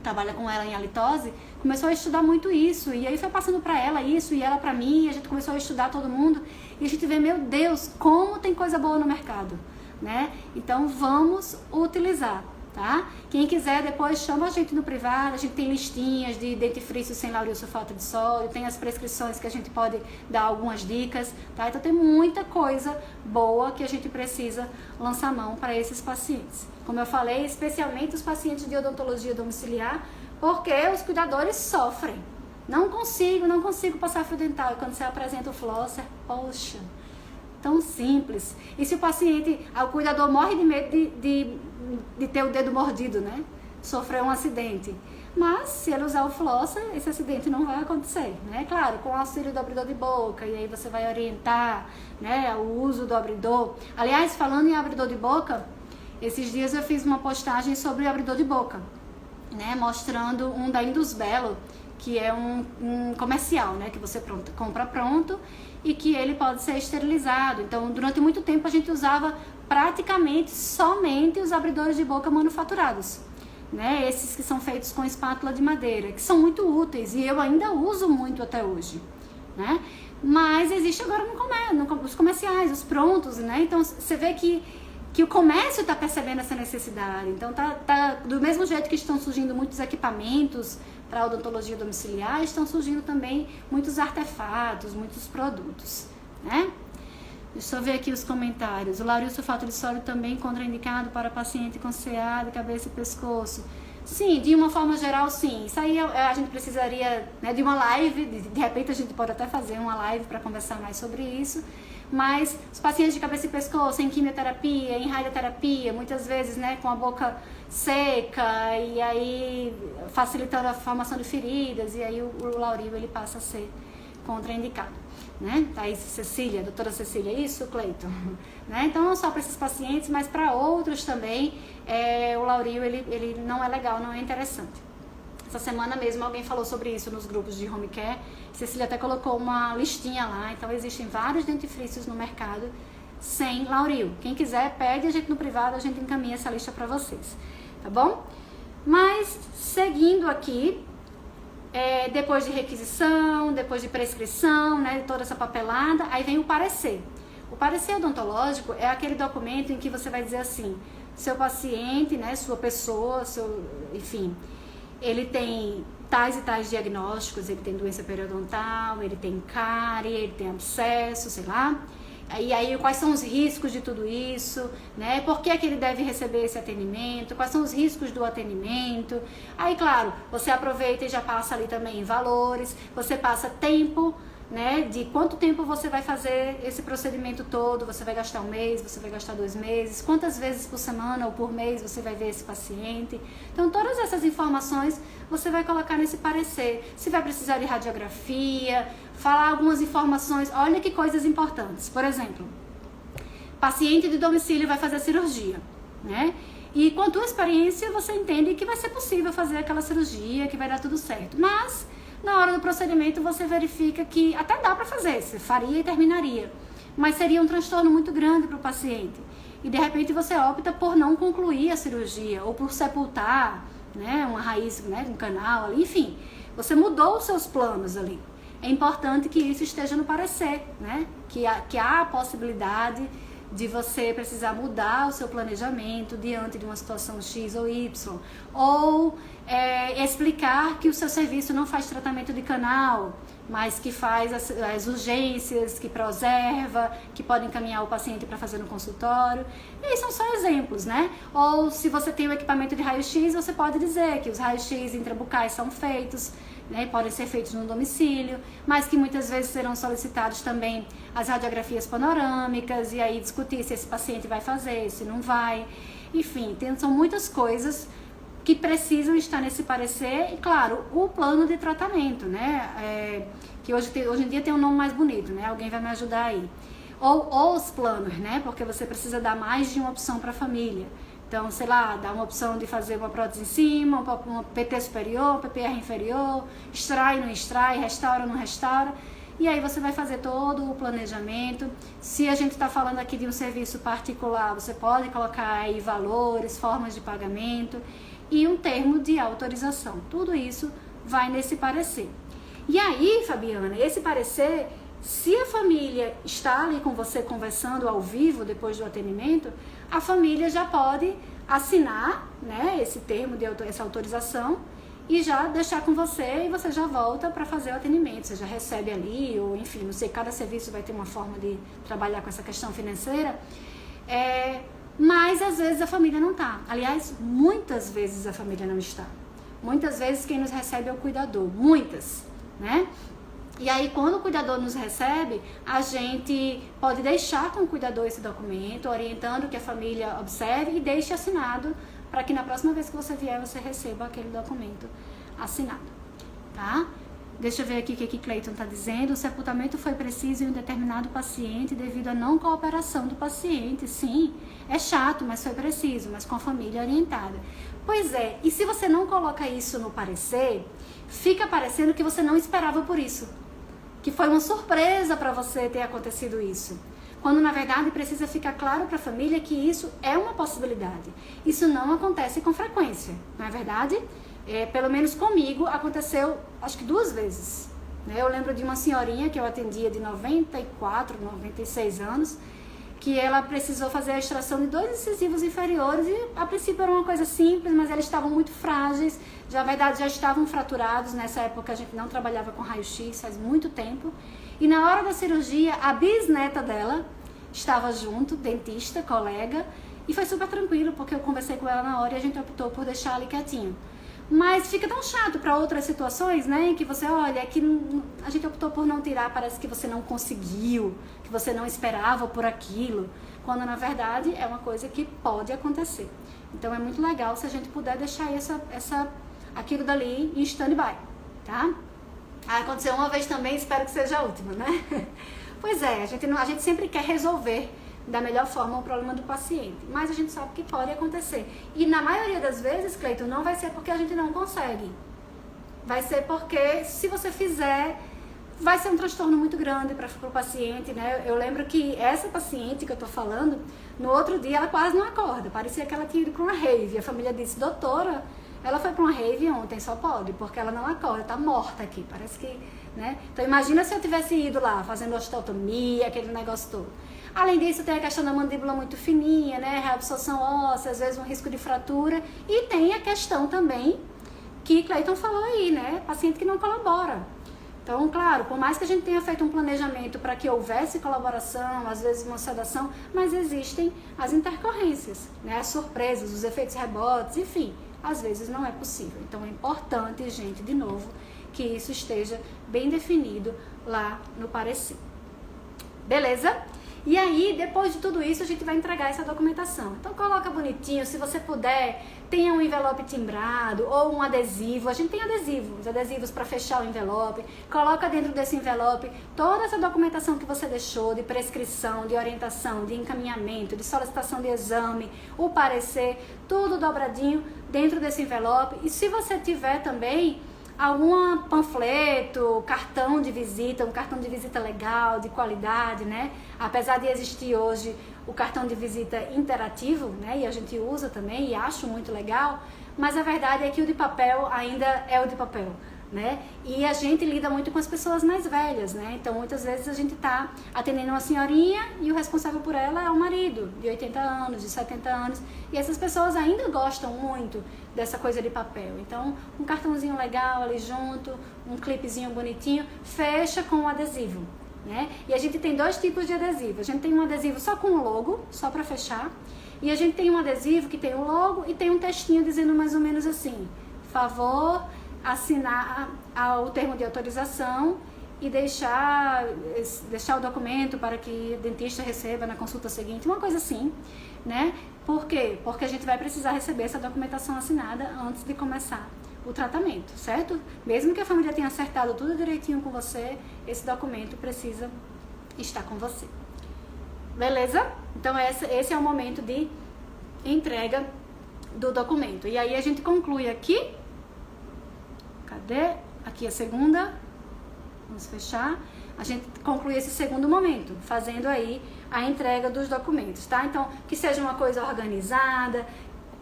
trabalha com ela em halitose, começou a estudar muito isso, e aí foi passando para ela isso, e ela para mim, e a gente começou a estudar todo mundo, e a gente vê, meu Deus, como tem coisa boa no mercado, né? Então vamos utilizar, tá? Quem quiser depois chama a gente no privado, a gente tem listinhas de dentifrício sem laurío sulfato de sódio, tem as prescrições que a gente pode dar algumas dicas, tá? Então tem muita coisa boa que a gente precisa lançar mão para esses pacientes. Como eu falei, especialmente os pacientes de odontologia domiciliar, porque os cuidadores sofrem. Não consigo passar fio dental. E quando você apresenta o flosser, poxa, tão simples. E se o cuidador morre de medo de ter o dedo mordido, né? Sofreu um acidente. Mas se ele usar o flosser, esse acidente não vai acontecer, né? Claro, com o auxílio do abridor de boca, e aí você vai orientar, né, o uso do abridor. Aliás, falando em abridor de boca, esses dias eu fiz uma postagem sobre o abridor de boca, né, mostrando um da Indus Bello, que é um comercial, né, que você compra pronto e que ele pode ser esterilizado. Então, durante muito tempo a gente usava praticamente somente os abridores de boca manufaturados, né, esses que são feitos com espátula de madeira, que são muito úteis e eu ainda uso muito até hoje, né? Mas existe agora os comerciais, os prontos, né? Então, você vê que o comércio está percebendo essa necessidade. Então, tá do mesmo jeito que estão surgindo muitos equipamentos para a odontologia domiciliar, estão surgindo também muitos artefatos, muitos produtos, né? Deixa eu ver aqui os comentários. O laurío sulfato de sódio também contraindicado para paciente com CA de cabeça e pescoço. Sim, de uma forma geral, sim. Isso aí a gente precisaria, né, de uma live, de repente a gente pode até fazer uma live para conversar mais sobre isso. Mas os pacientes de cabeça e pescoço em quimioterapia, em radioterapia, muitas vezes, né, com a boca seca e aí facilitando a formação de feridas, e aí o laurío ele passa a ser contraindicado, né? Tá aí Cecília, doutora Cecília, isso, Cleiton? Né? Então não só para esses pacientes, mas para outros também, o laurío ele não é legal, não é interessante. Essa semana mesmo alguém falou sobre isso nos grupos de home care. Cecília até colocou uma listinha lá. Então existem vários dentifrícios no mercado sem laurío. Quem quiser, pede a gente no privado, a gente encaminha essa lista para vocês, tá bom? Mas seguindo aqui, depois de requisição, depois de prescrição, né, toda essa papelada, aí vem o parecer. O parecer odontológico é aquele documento em que você vai dizer assim: seu paciente, né, sua pessoa, enfim, ele tem tais e tais diagnósticos, ele tem doença periodontal, ele tem cárie, ele tem abscesso, sei lá. E aí, quais são os riscos de tudo isso, né? Por que é que ele deve receber esse atendimento? Quais são os riscos do atendimento? Aí, claro, você aproveita e já passa ali também valores, você passa tempo, né? De quanto tempo você vai fazer esse procedimento todo, você vai gastar 1 mês, você vai gastar 2 meses, quantas vezes por semana ou por mês você vai ver esse paciente. Então, todas essas informações você vai colocar nesse parecer. Se vai precisar de radiografia, falar algumas informações, olha que coisas importantes. Por exemplo, paciente de domicílio vai fazer cirurgia, né? E com a tua experiência você entende que vai ser possível fazer aquela cirurgia, que vai dar tudo certo. Mas na hora do procedimento você verifica que até dá para fazer, você faria e terminaria, mas seria um transtorno muito grande para o paciente. E de repente você opta por não concluir a cirurgia ou por sepultar, né, uma raiz, né, um canal ali, enfim, você mudou os seus planos ali. É importante que isso esteja no parecer, né? Que há a possibilidade de você precisar mudar o seu planejamento diante de uma situação X ou Y, ou explicar que o seu serviço não faz tratamento de canal, mas que faz as urgências, que preserva, que pode encaminhar o paciente para fazer no consultório. E aí são só exemplos, né? Ou se você tem o equipamento de raio-x, você pode dizer que os raios-x intrabucais são feitos, né, podem ser feitos no domicílio, mas que muitas vezes serão solicitados também as radiografias panorâmicas, e aí discutir se esse paciente vai fazer, se não vai. Enfim, são muitas coisas que precisam estar nesse parecer. E claro, o plano de tratamento, né, que hoje em dia tem um nome mais bonito, né, alguém vai me ajudar aí. Ou os planos, né, porque você precisa dar mais de uma opção para a família. Então, sei lá, dá uma opção de fazer uma prótese em cima, uma PT superior, PPR inferior, extrai, não extrai, restaura, não restaura. E aí você vai fazer todo o planejamento. Se a gente está falando aqui de um serviço particular, você pode colocar aí valores, formas de pagamento e um termo de autorização. Tudo isso vai nesse parecer. E aí, Fabiana, esse parecer, se a família está ali com você conversando ao vivo depois do atendimento, a família já pode assinar, né, esse termo, essa autorização, e já deixar com você, e você já volta para fazer o atendimento. Você já recebe ali, ou enfim, não sei, cada serviço vai ter uma forma de trabalhar com essa questão financeira. Mas às vezes a família não está. Aliás, muitas vezes a família não está. Muitas vezes quem nos recebe é o cuidador. Muitas, né? E aí, quando o cuidador nos recebe, a gente pode deixar com o cuidador esse documento, orientando que a família observe e deixe assinado, para que na próxima vez que você vier, você receba aquele documento assinado, tá? Deixa eu ver aqui o que Cleiton está dizendo. O sepultamento foi preciso em um determinado paciente devido à não cooperação do paciente. Sim, é chato, mas foi preciso, mas com a família orientada. Pois é, e se você não coloca isso no parecer, fica parecendo que você não esperava por isso, que foi uma surpresa para você ter acontecido isso. Quando na verdade precisa ficar claro para a família que isso é uma possibilidade. Isso não acontece com frequência, não é verdade? Pelo menos comigo aconteceu acho que 2 vezes. Eu lembro de uma senhorinha que eu atendia de 94, 96 anos, que ela precisou fazer a extração de 2 incisivos inferiores e a princípio era uma coisa simples, mas eles estavam muito frágeis, na verdade já estavam fraturados. Nessa época a gente não trabalhava com raio-x, faz muito tempo, e na hora da cirurgia a bisneta dela estava junto, dentista, colega, e foi super tranquilo porque eu conversei com ela na hora e a gente optou por deixar ali quietinho. Mas fica tão chato para outras situações, né, que você olha, que a gente optou por não tirar, parece que você não conseguiu, que você não esperava por aquilo, quando na verdade é uma coisa que pode acontecer. Então é muito legal se a gente puder deixar aquilo dali em stand-by, tá? Aconteceu uma vez também, espero que seja a última, né? Pois é, a gente sempre quer resolver da melhor forma o problema do paciente, mas a gente sabe que pode acontecer. E na maioria das vezes, Cleiton, não vai ser porque a gente não consegue. Vai ser porque, se você fizer, vai ser um transtorno muito grande para o paciente, né? Eu lembro que essa paciente que eu tô falando, no outro dia ela quase não acorda, parecia que ela tinha ido para uma rave. A família disse, doutora, Ela foi para uma rave ontem, só pode, porque ela não acorda, tá morta aqui, parece que, né? Então imagina se eu tivesse ido lá, fazendo osteotomia, aquele negócio todo. Além disso, tem a questão da mandíbula muito fininha, né? Reabsorção óssea, às vezes um risco de fratura. E tem a questão também que Cleiton falou aí, né? Paciente que não colabora. Então, claro, por mais que a gente tenha feito um planejamento para que houvesse colaboração, às vezes uma sedação, mas existem as intercorrências, né? As surpresas, os efeitos rebotes, enfim, às vezes não é possível. Então é importante, gente, de novo, que isso esteja bem definido lá no parecer. Beleza? E aí, depois de tudo isso, a gente vai entregar essa documentação. Então, coloca bonitinho, se você puder, tenha um envelope timbrado ou um adesivo. A gente tem adesivos, adesivos para fechar o envelope. Coloca dentro desse envelope toda essa documentação que você deixou, de prescrição, de orientação, de encaminhamento, de solicitação de exame, o parecer, tudo dobradinho dentro desse envelope. E se você tiver também algum panfleto, cartão de visita, um cartão de visita legal, de qualidade, né? Apesar de existir hoje o cartão de visita interativo, né? E a gente usa também e acho muito legal, mas a verdade é que o de papel ainda é o de papel, né? E a gente lida muito com as pessoas mais velhas, né? Então muitas vezes a gente tá atendendo uma senhorinha e o responsável por ela é o marido, de 80 anos, de 70 anos, e essas pessoas ainda gostam muito dessa coisa de papel. Então, um cartãozinho legal ali junto, um clipezinho bonitinho, fecha com o adesivo, né? E a gente tem dois tipos de adesivo. A gente tem um adesivo só com o logo, só para fechar, e a gente tem um adesivo que tem o logo e tem um textinho dizendo mais ou menos assim: favor assinar o termo de autorização e deixar o documento para que o dentista receba na consulta seguinte, uma coisa assim, né? Por quê? Porque a gente vai precisar receber essa documentação assinada antes de começar o tratamento, certo? Mesmo que a família tenha acertado tudo direitinho com você, esse documento precisa estar com você. Beleza? Então esse é o momento de entrega do documento. E aí a gente conclui aqui. Cadê? Aqui a segunda. Vamos fechar. A gente conclui esse segundo momento, fazendo aí a entrega dos documentos, tá? Então, que seja uma coisa organizada,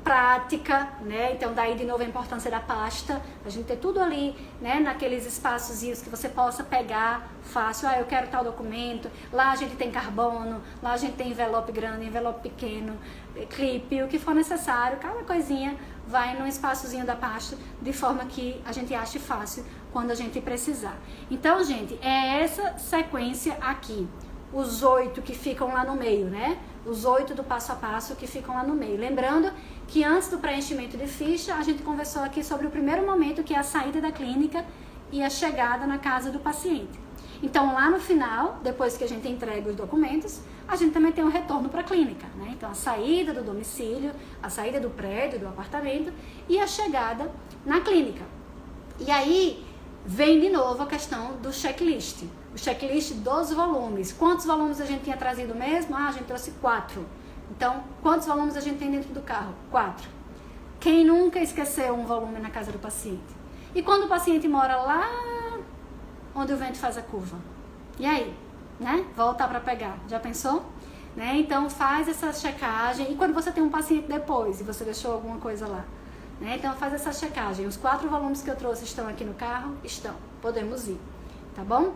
prática, né? Então, daí de novo a importância da pasta, a gente ter tudo ali, né? Naqueles espaçozinhos que você possa pegar fácil. Ah, eu quero tal documento. Lá a gente tem carbono, lá a gente tem envelope grande, envelope pequeno, clipe, o que for necessário, cada coisinha vai num espaçozinho da pasta, de forma que a gente ache fácil quando a gente precisar. Então, gente, é essa sequência aqui. Os 8 que ficam lá no meio, né? Os 8 do passo a passo que ficam lá no meio. Lembrando que antes do preenchimento de ficha, a gente conversou aqui sobre o primeiro momento, que é a saída da clínica e a chegada na casa do paciente. Então, lá no final, depois que a gente entrega os documentos, a gente também tem um retorno para a clínica, né? Então, a saída do domicílio, a saída do prédio, do apartamento e a chegada na clínica. E aí, vem de novo a questão do checklist. O checklist dos volumes. Quantos volumes a gente tinha trazido mesmo? Ah, a gente trouxe 4. Então, quantos volumes a gente tem dentro do carro? 4. Quem nunca esqueceu um volume na casa do paciente? E quando o paciente mora lá onde o vento faz a curva? E aí? Né? Voltar para pegar. Já pensou? Né? Então, faz essa checagem. E quando você tem um paciente depois e você deixou alguma coisa lá? Né? Então, faz essa checagem. Os 4 volumes que eu trouxe estão aqui no carro? Estão. Podemos ir. Tá bom?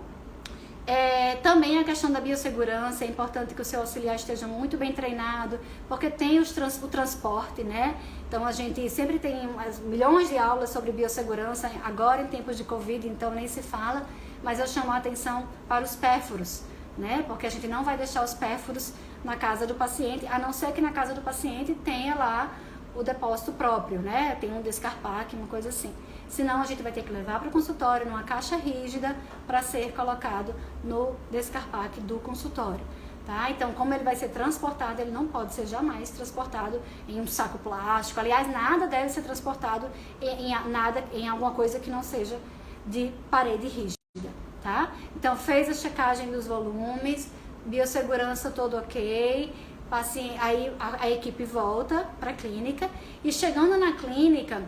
Também a questão da biossegurança, é importante que o seu auxiliar esteja muito bem treinado, porque tem o transporte, né? Então a gente sempre tem milhões de aulas sobre biossegurança, agora em tempos de Covid, então nem se fala, mas eu chamo a atenção para os pérfuros, né? Porque a gente não vai deixar os pérfuros na casa do paciente, a não ser que na casa do paciente tenha lá o depósito próprio, né? Tem um descarpaque, uma coisa assim. Senão a gente vai ter que levar para o consultório numa caixa rígida para ser colocado no descarpaque do consultório, tá? Então, como ele vai ser transportado, ele não pode ser jamais transportado em um saco plástico. Aliás, nada deve ser transportado em alguma coisa que não seja de parede rígida, tá? Então, fez a checagem dos volumes, biossegurança todo ok, assim, aí a equipe volta para a clínica e chegando na clínica,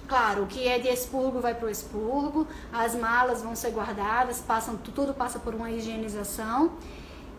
claro, o que é de expurgo vai para o expurgo, as malas vão ser guardadas, tudo passa por uma higienização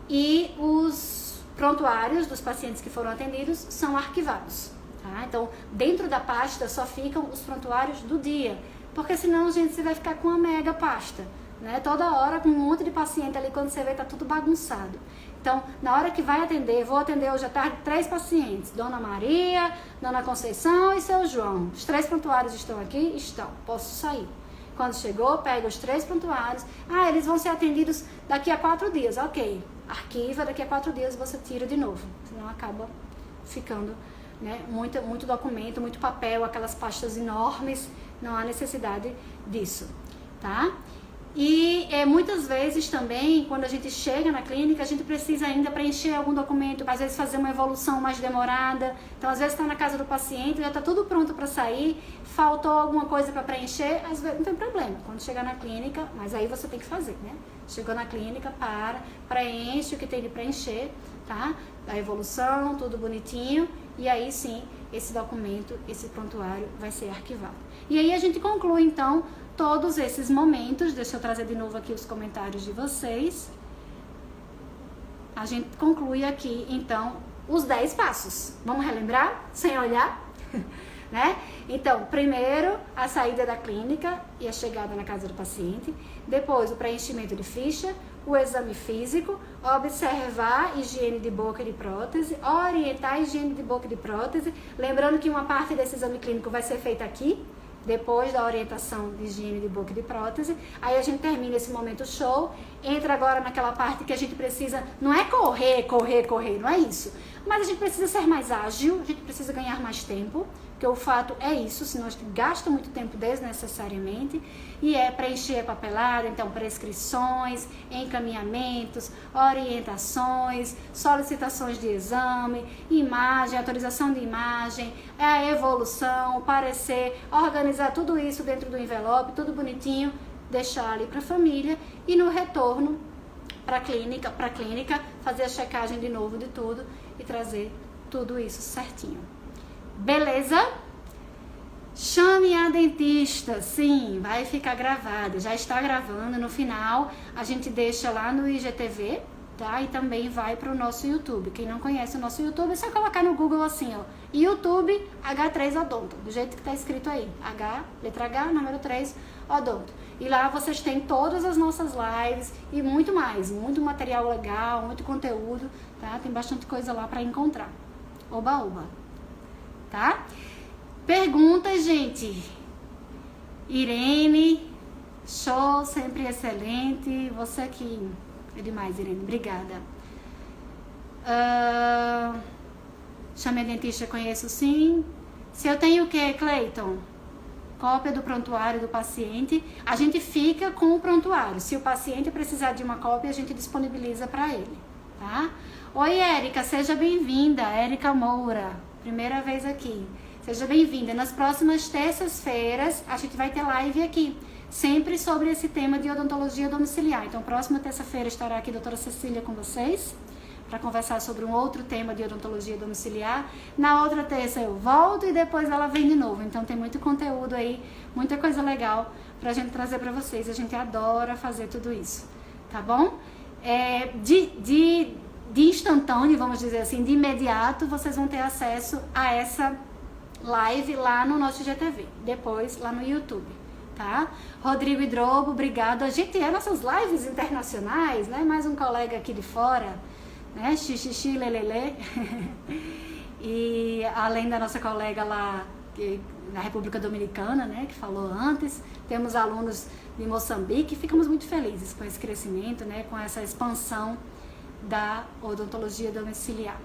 e os prontuários dos pacientes que foram atendidos são arquivados, tá? Então, dentro da pasta só ficam os prontuários do dia, porque senão, gente, você vai ficar com uma mega pasta, né? Toda hora com um monte de paciente ali, quando você vê, tá tudo bagunçado. Então, na hora que vai atender, vou atender hoje à tarde 3 pacientes, Dona Maria, Dona Conceição e seu João. Os 3 prontuários estão aqui? Estão, posso sair. Quando chegou, pega os 3 prontuários. Ah, eles vão ser atendidos daqui a 4 dias. Ok, arquiva, daqui a 4 dias você tira de novo. Senão acaba ficando, né, muito documento, muito papel, aquelas pastas enormes. Não há necessidade disso, tá? E muitas vezes também, quando a gente chega na clínica, a gente precisa ainda preencher algum documento, às vezes fazer uma evolução mais demorada. Então, às vezes está na casa do paciente, já está tudo pronto para sair, faltou alguma coisa para preencher, às vezes não tem problema. Quando chegar na clínica, mas aí você tem que fazer, né? Chegou na clínica, preenche o que tem de preencher, tá? A evolução, tudo bonitinho, e aí sim, esse documento, esse prontuário vai ser arquivado. E aí a gente conclui, então, todos esses momentos. Deixa eu trazer de novo aqui os comentários de vocês. A gente conclui aqui, então, os 10 passos. Vamos relembrar? Sem olhar? Né? Então, primeiro, a saída da clínica e a chegada na casa do paciente. Depois, o preenchimento de ficha, o exame físico, observar higiene de boca e de prótese, orientar a higiene de boca e de prótese. Lembrando que uma parte desse exame clínico vai ser feita aqui, depois da orientação de higiene de boca e de prótese. Aí a gente termina esse momento show, entra agora naquela parte que a gente precisa, não é correr, não é isso, mas a gente precisa ser mais ágil, a gente precisa ganhar mais tempo, porque o fato é isso, senão a gente gasta muito tempo desnecessariamente, e é preencher a papelada, então prescrições, encaminhamentos, orientações, solicitações de exame, imagem, autorização de imagem, a evolução, o parecer, organizar tudo isso dentro do envelope, tudo bonitinho, deixar ali para a família, e no retorno para a clínica, fazer a checagem de novo de tudo e trazer tudo isso certinho. Beleza? Chame a dentista, sim, vai ficar gravada, já está gravando. No final a gente deixa lá no IGTV, tá? E também vai para o nosso YouTube. Quem não conhece o nosso YouTube, é só colocar no Google assim, ó, YouTube H3 Odonto, do jeito que tá escrito aí, letra H, número 3, Odonto. E lá vocês têm todas as nossas lives e muito mais, muito material legal, muito conteúdo, tá? Tem bastante coisa lá para encontrar. Oba, oba. Tá? Perguntas, gente. Irene, show, sempre excelente. Você aqui é demais, Irene. Obrigada. Chamei dentista, conheço sim. Se eu tenho o que, Cleiton? Cópia do prontuário do paciente. A gente fica com o prontuário. Se o paciente precisar de uma cópia, a gente disponibiliza para ele, tá? Oi, Érica, seja bem-vinda. Érica Moura. Primeira vez aqui. Seja bem-vinda. Nas próximas terças-feiras, a gente vai ter live aqui, sempre sobre esse tema de odontologia domiciliar. Então, próxima terça-feira estará aqui a doutora Cecília com vocês, para conversar sobre um outro tema de odontologia domiciliar. Na outra terça eu volto e depois ela vem de novo. Então, tem muito conteúdo aí, muita coisa legal pra gente trazer pra vocês. A gente adora fazer tudo isso, tá bom? De instantâneo, vamos dizer assim, de imediato, vocês vão ter acesso a essa live lá no nosso IGTV, depois lá no YouTube, tá? Rodrigo Hidrobo, obrigado. A gente nossas lives internacionais, né? Mais um colega aqui de fora, né? Xixi, lelele. E além da nossa colega lá na República Dominicana, né? Que falou antes, temos alunos de Moçambique. Ficamos muito felizes com esse crescimento, né? Com essa expansão da odontologia domiciliar.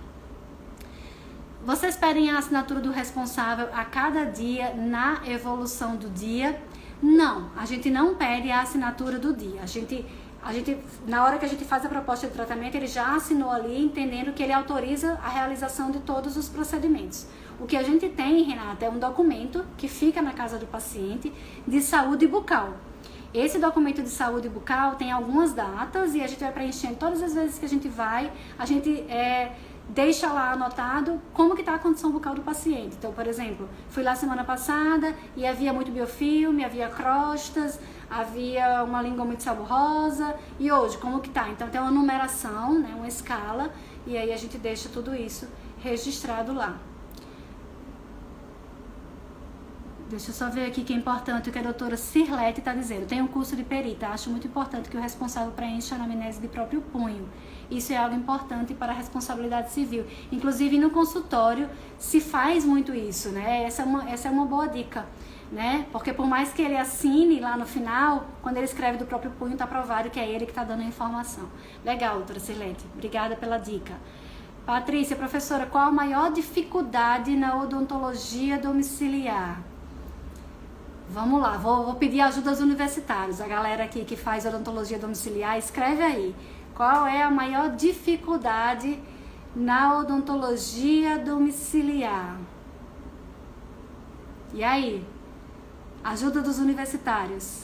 Vocês pedem a assinatura do responsável a cada dia na evolução do dia? Não, a gente não pede a assinatura do dia. A gente, na hora que a gente faz a proposta de tratamento, ele já assinou ali, entendendo que ele autoriza a realização de todos os procedimentos. O que a gente tem, Renata, é um documento que fica na casa do paciente de saúde bucal. Esse documento de saúde bucal tem algumas datas e a gente vai preenchendo todas as vezes que a gente vai, a gente deixa lá anotado como que está a condição bucal do paciente. Então, por exemplo, fui lá semana passada e havia muito biofilme, havia crostas, havia uma língua muito saborrosa, e hoje, como que tá? Então tem uma numeração, né, uma escala, e aí a gente deixa tudo isso registrado lá. Deixa eu só ver aqui que é importante o que a doutora Cirlete está dizendo. Tem um curso de perita, acho muito importante que o responsável preencha a anamnese de próprio punho. Isso é algo importante para a responsabilidade civil. Inclusive no consultório se faz muito isso, né? Essa é uma boa dica, né? Porque por mais que ele assine lá no final, quando ele escreve do próprio punho, está provado que é ele que está dando a informação. Legal, doutora Cirlete. Obrigada pela dica. Patrícia, professora, qual a maior dificuldade na odontologia domiciliar? Vamos lá, vou pedir ajuda aos universitários. A galera aqui que faz odontologia domiciliar, escreve aí. Qual é a maior dificuldade na odontologia domiciliar? E aí? Ajuda dos universitários.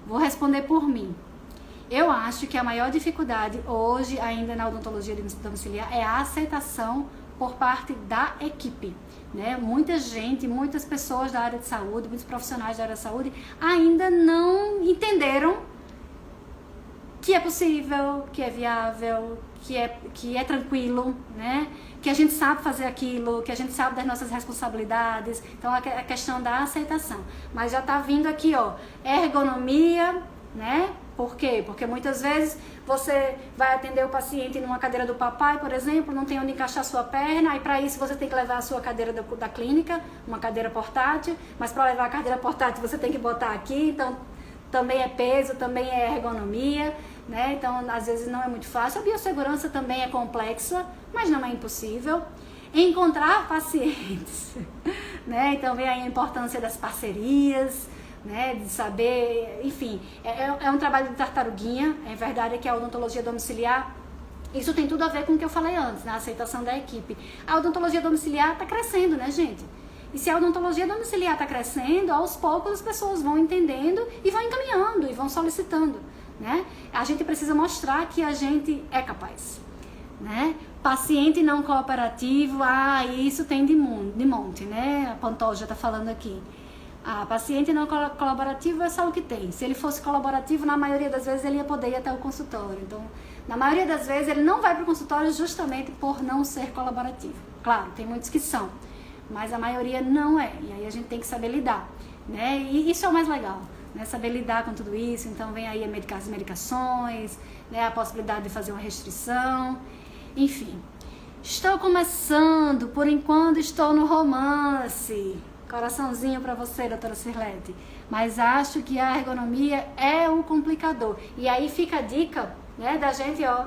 Vou responder por mim. Eu acho que a maior dificuldade hoje, ainda na odontologia domiciliar, é a aceitação por parte da equipe, né? Muita gente, muitas pessoas da área de saúde, muitos profissionais da área de saúde ainda não entenderam que é possível, que é viável, que é tranquilo, né? Que a gente sabe fazer aquilo, que a gente sabe das nossas responsabilidades. Então, a questão da aceitação. Mas já tá vindo aqui, ó, ergonomia, né? Por quê? Porque muitas vezes você vai atender o paciente numa cadeira do papai, por exemplo, não tem onde encaixar sua perna, e para isso você tem que levar a sua cadeira da clínica, uma cadeira portátil, mas para levar a cadeira portátil você tem que botar aqui, então também é peso, também é ergonomia, né? Então às vezes não é muito fácil. A biossegurança também é complexa, mas não é impossível. Encontrar pacientes, né? Então vem aí a importância das parcerias, né, de saber, enfim, é um trabalho de tartaruguinha. É verdade que a odontologia domiciliar, isso tem tudo a ver com o que eu falei antes, na aceitação da equipe. A odontologia domiciliar está crescendo, né, gente? E se a odontologia domiciliar está crescendo, aos poucos as pessoas vão entendendo e vão encaminhando e vão solicitando, né? A gente precisa mostrar que a gente é capaz, né? Paciente não cooperativo, isso tem de monte, né? A Pantoja está falando aqui. Paciente não colaborativo é só o que tem. Se ele fosse colaborativo, na maioria das vezes ele ia poder ir até o consultório. Então, na maioria das vezes ele não vai para o consultório justamente por não ser colaborativo. Claro, tem muitos que são, mas a maioria não é. E aí a gente tem que saber lidar, né? E isso é o mais legal, né? Saber lidar com tudo isso. Então vem aí as medicações, né? A possibilidade de fazer uma restrição, enfim. Estou começando, por enquanto estou no romance. Coraçãozinho para você, doutora Cirlete. Mas acho que a ergonomia é um complicador. E aí fica a dica, né, da gente, ó,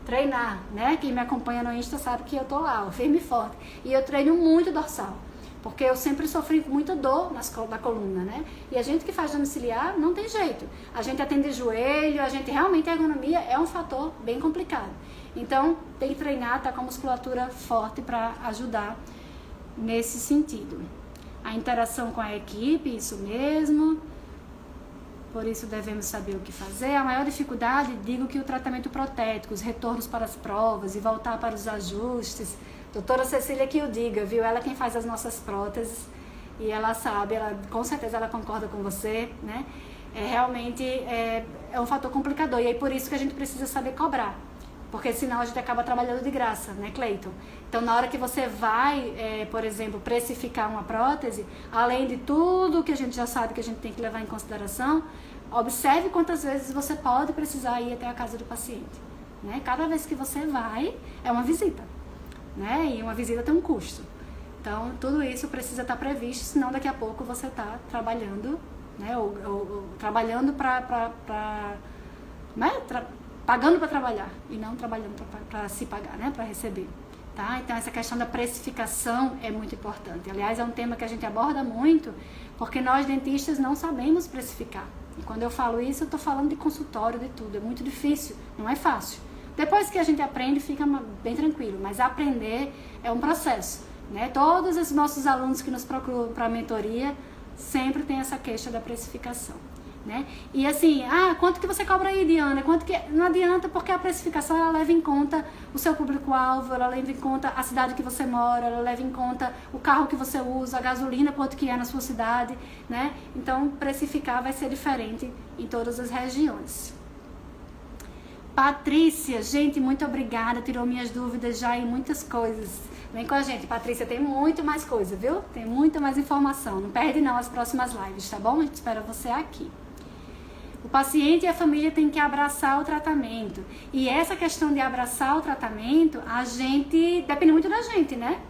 treinar, né? Quem me acompanha no Insta sabe que eu tô lá, ó, firme e forte. E eu treino muito dorsal, porque eu sempre sofri com muita dor da coluna, né? E a gente que faz domiciliar não tem jeito. A gente atende joelho, a ergonomia é um fator bem complicado. Então, tem que treinar, tá com a musculatura forte para ajudar nesse sentido. A interação com a equipe, isso mesmo. Por isso devemos saber o que fazer. A maior dificuldade, digo que o tratamento protético, os retornos para as provas e voltar para os ajustes. Doutora Cecília que o diga, viu? Ela é quem faz as nossas próteses e ela sabe, com certeza ela concorda com você, né? Realmente é um fator complicador e aí por isso que a gente precisa saber cobrar. Porque senão a gente acaba trabalhando de graça, né, Cleiton? Então, na hora que você vai, por exemplo, precificar uma prótese, além de tudo que a gente já sabe que a gente tem que levar em consideração, observe quantas vezes você pode precisar ir até a casa do paciente, né? Cada vez que você vai, é uma visita, né? E uma visita tem um custo. Então, tudo isso precisa estar previsto, senão daqui a pouco você está trabalhando, né? Ou trabalhando pagando para trabalhar e não trabalhando para se pagar, né? Para receber, tá? Então essa questão da precificação é muito importante. Aliás, é um tema que a gente aborda muito, porque nós dentistas não sabemos precificar. E quando eu falo isso, eu estou falando de consultório, de tudo. É muito difícil, não é fácil. Depois que a gente aprende, fica bem tranquilo, mas aprender é um processo, né? Todos os nossos alunos que nos procuram para a mentoria sempre tem essa queixa da precificação, né? E assim, quanto que você cobra aí, Diana? Quanto que... Não adianta, porque a precificação ela leva em conta o seu público-alvo, ela leva em conta a cidade que você mora, ela leva em conta o carro que você usa, a gasolina, quanto que é na sua cidade, né? Então, precificar vai ser diferente em todas as regiões. Patrícia, gente, muito obrigada, tirou minhas dúvidas já em muitas coisas. Vem com a gente, Patrícia, tem muito mais coisa, viu? Tem muita mais informação. Não perde não as próximas lives, tá bom? A gente espera você aqui. O paciente e a família têm que abraçar o tratamento. E essa questão de abraçar o tratamento, depende muito da gente, né?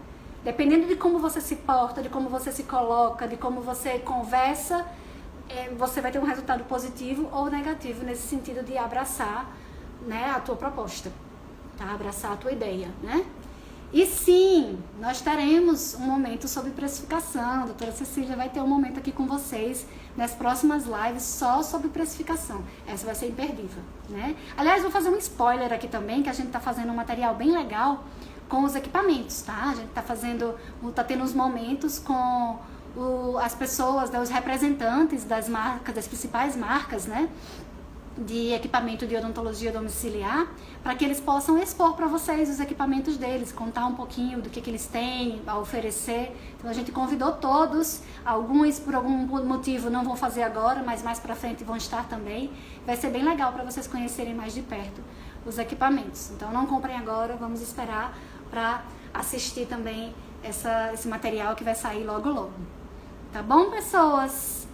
Dependendo de como você se porta, de como você se coloca, de como você conversa, você vai ter um resultado positivo ou negativo nesse sentido de abraçar, né, a tua proposta, tá? Abraçar a tua ideia, né? E sim, nós teremos um momento sobre precificação. A doutora Cecília vai ter um momento aqui com vocês nas próximas lives só sobre precificação. Essa vai ser imperdível, né? Aliás, vou fazer um spoiler aqui também, que a gente tá fazendo um material bem legal com os equipamentos, tá? A gente tá tendo uns momentos com as pessoas, né, os representantes das marcas, das principais marcas, né, de equipamento de odontologia domiciliar, para que eles possam expor para vocês os equipamentos deles, contar um pouquinho do que eles têm a oferecer. Então a gente convidou todos, alguns por algum motivo não vão fazer agora, mas mais para frente vão estar também. Vai ser bem legal para vocês conhecerem mais de perto os equipamentos. Então não comprem agora, vamos esperar para assistir também esse material que vai sair logo logo. Tá bom, pessoas?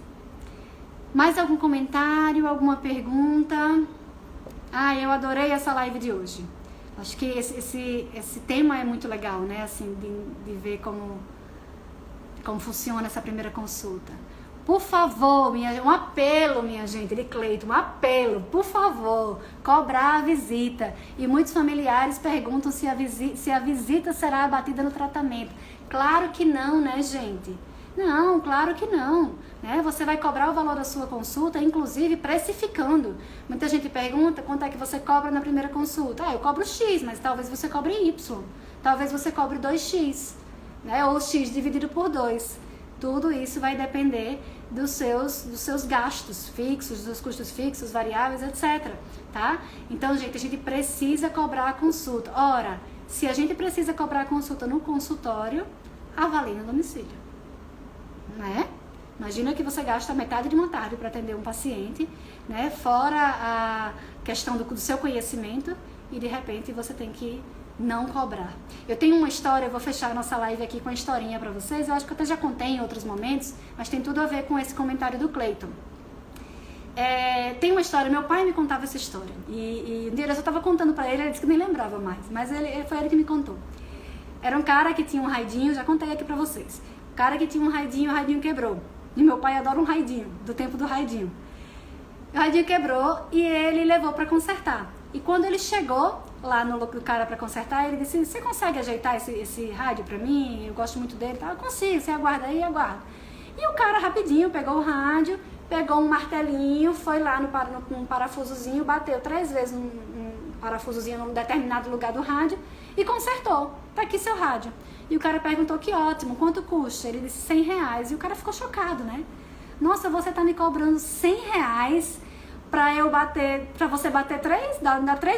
Mais algum comentário, alguma pergunta? Eu adorei essa live de hoje. Acho que esse tema é muito legal, né? Assim, de ver como funciona essa primeira consulta. Por favor, um apelo, minha gente, de Cleiton, um apelo, por favor, cobrar a visita. E muitos familiares perguntam se a visita será abatida no tratamento. Claro que não, né, gente? Não, claro que não, né? Você vai cobrar o valor da sua consulta, inclusive precificando. Muita gente pergunta quanto é que você cobra na primeira consulta. Eu cobro X, mas talvez você cobre Y. Talvez você cobre 2X, né? Ou X dividido por 2. Tudo isso vai depender dos seus gastos fixos, dos custos fixos, variáveis, etc. Tá? Então, gente, a gente precisa cobrar a consulta. Ora, se a gente precisa cobrar a consulta no consultório, avalie no domicílio. Né? Imagina que você gasta metade de uma tarde para atender um paciente, né? Fora a questão do seu conhecimento, e de repente você tem que não cobrar. Eu tenho uma história, eu vou fechar a nossa live aqui com uma historinha para vocês. Eu acho que eu até já contei em outros momentos, mas tem tudo a ver com esse comentário do Cleiton. Tem uma história, meu pai me contava essa história, e um dia eu estava contando para ele disse que nem lembrava mais, mas foi ele que me contou. Era um cara que tinha um raidinho, já contei aqui para vocês. O cara que tinha um raidinho, o raidinho quebrou. E meu pai adora um raidinho, do tempo do raidinho. O raidinho quebrou e ele levou para consertar. E quando ele chegou lá no cara para consertar, ele disse: você consegue ajeitar esse rádio para mim? Eu gosto muito dele. Eu consigo, você aguarda aí, aguarda. E o cara rapidinho pegou o rádio, pegou um martelinho, foi lá num parafusozinho, bateu 3 vezes num parafusozinho num determinado lugar do rádio e consertou. Tá aqui seu rádio. E o cara perguntou: que ótimo, quanto custa? Ele disse R$100. E o cara ficou chocado, né? Nossa, você tá me cobrando R$100 pra você bater 3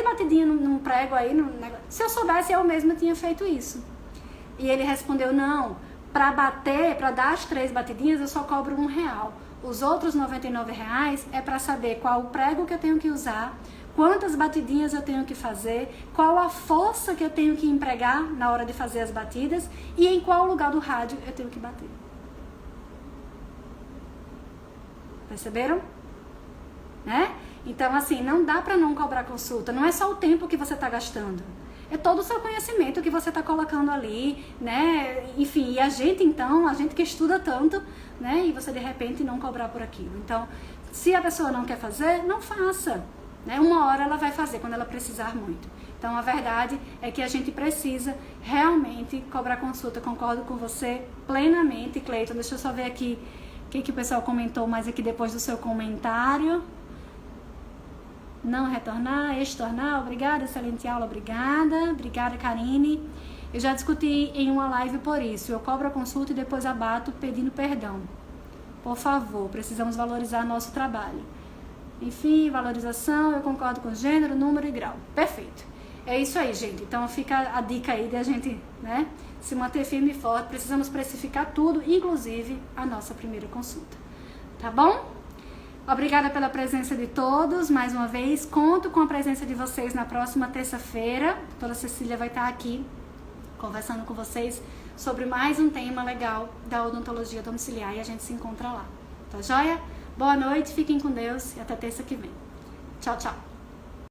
batidinhas num prego aí. Se eu soubesse, eu mesma tinha feito isso. E ele respondeu: não, pra dar as 3 batidinhas, eu só cobro R$1. Os outros R$99 é pra saber qual o prego que eu tenho que usar, quantas batidinhas eu tenho que fazer, qual a força que eu tenho que empregar na hora de fazer as batidas e em qual lugar do rádio eu tenho que bater. Perceberam? Né? Então, assim, não dá pra não cobrar consulta. Não é só o tempo que você tá gastando. É todo o seu conhecimento que você tá colocando ali, né? Enfim, e a gente que estuda tanto, né? E você, de repente, não cobrar por aquilo. Então, se a pessoa não quer fazer, não faça. Né? Uma hora ela vai fazer, quando ela precisar muito. Então, a verdade é que a gente precisa realmente cobrar consulta. Concordo com você plenamente, Cleiton. Deixa eu só ver aqui o que o pessoal comentou mais aqui depois do seu comentário. Não retornar, estornar, obrigada, excelente aula, obrigada. Obrigada, Karine. Eu já discuti em uma live por isso. Eu cobro a consulta e depois abato pedindo perdão. Por favor, precisamos valorizar nosso trabalho. Enfim, valorização, eu concordo com gênero, número e grau. Perfeito. É isso aí, gente. Então fica a dica aí de a gente, né, se manter firme e forte. Precisamos precificar tudo, inclusive a nossa primeira consulta. Tá bom? Obrigada pela presença de todos. Mais uma vez, conto com a presença de vocês na próxima terça-feira. A doutora Cecília vai estar aqui conversando com vocês sobre mais um tema legal da odontologia domiciliar, e a gente se encontra lá. Tá joia? Boa noite, fiquem com Deus e até terça que vem. Tchau, tchau.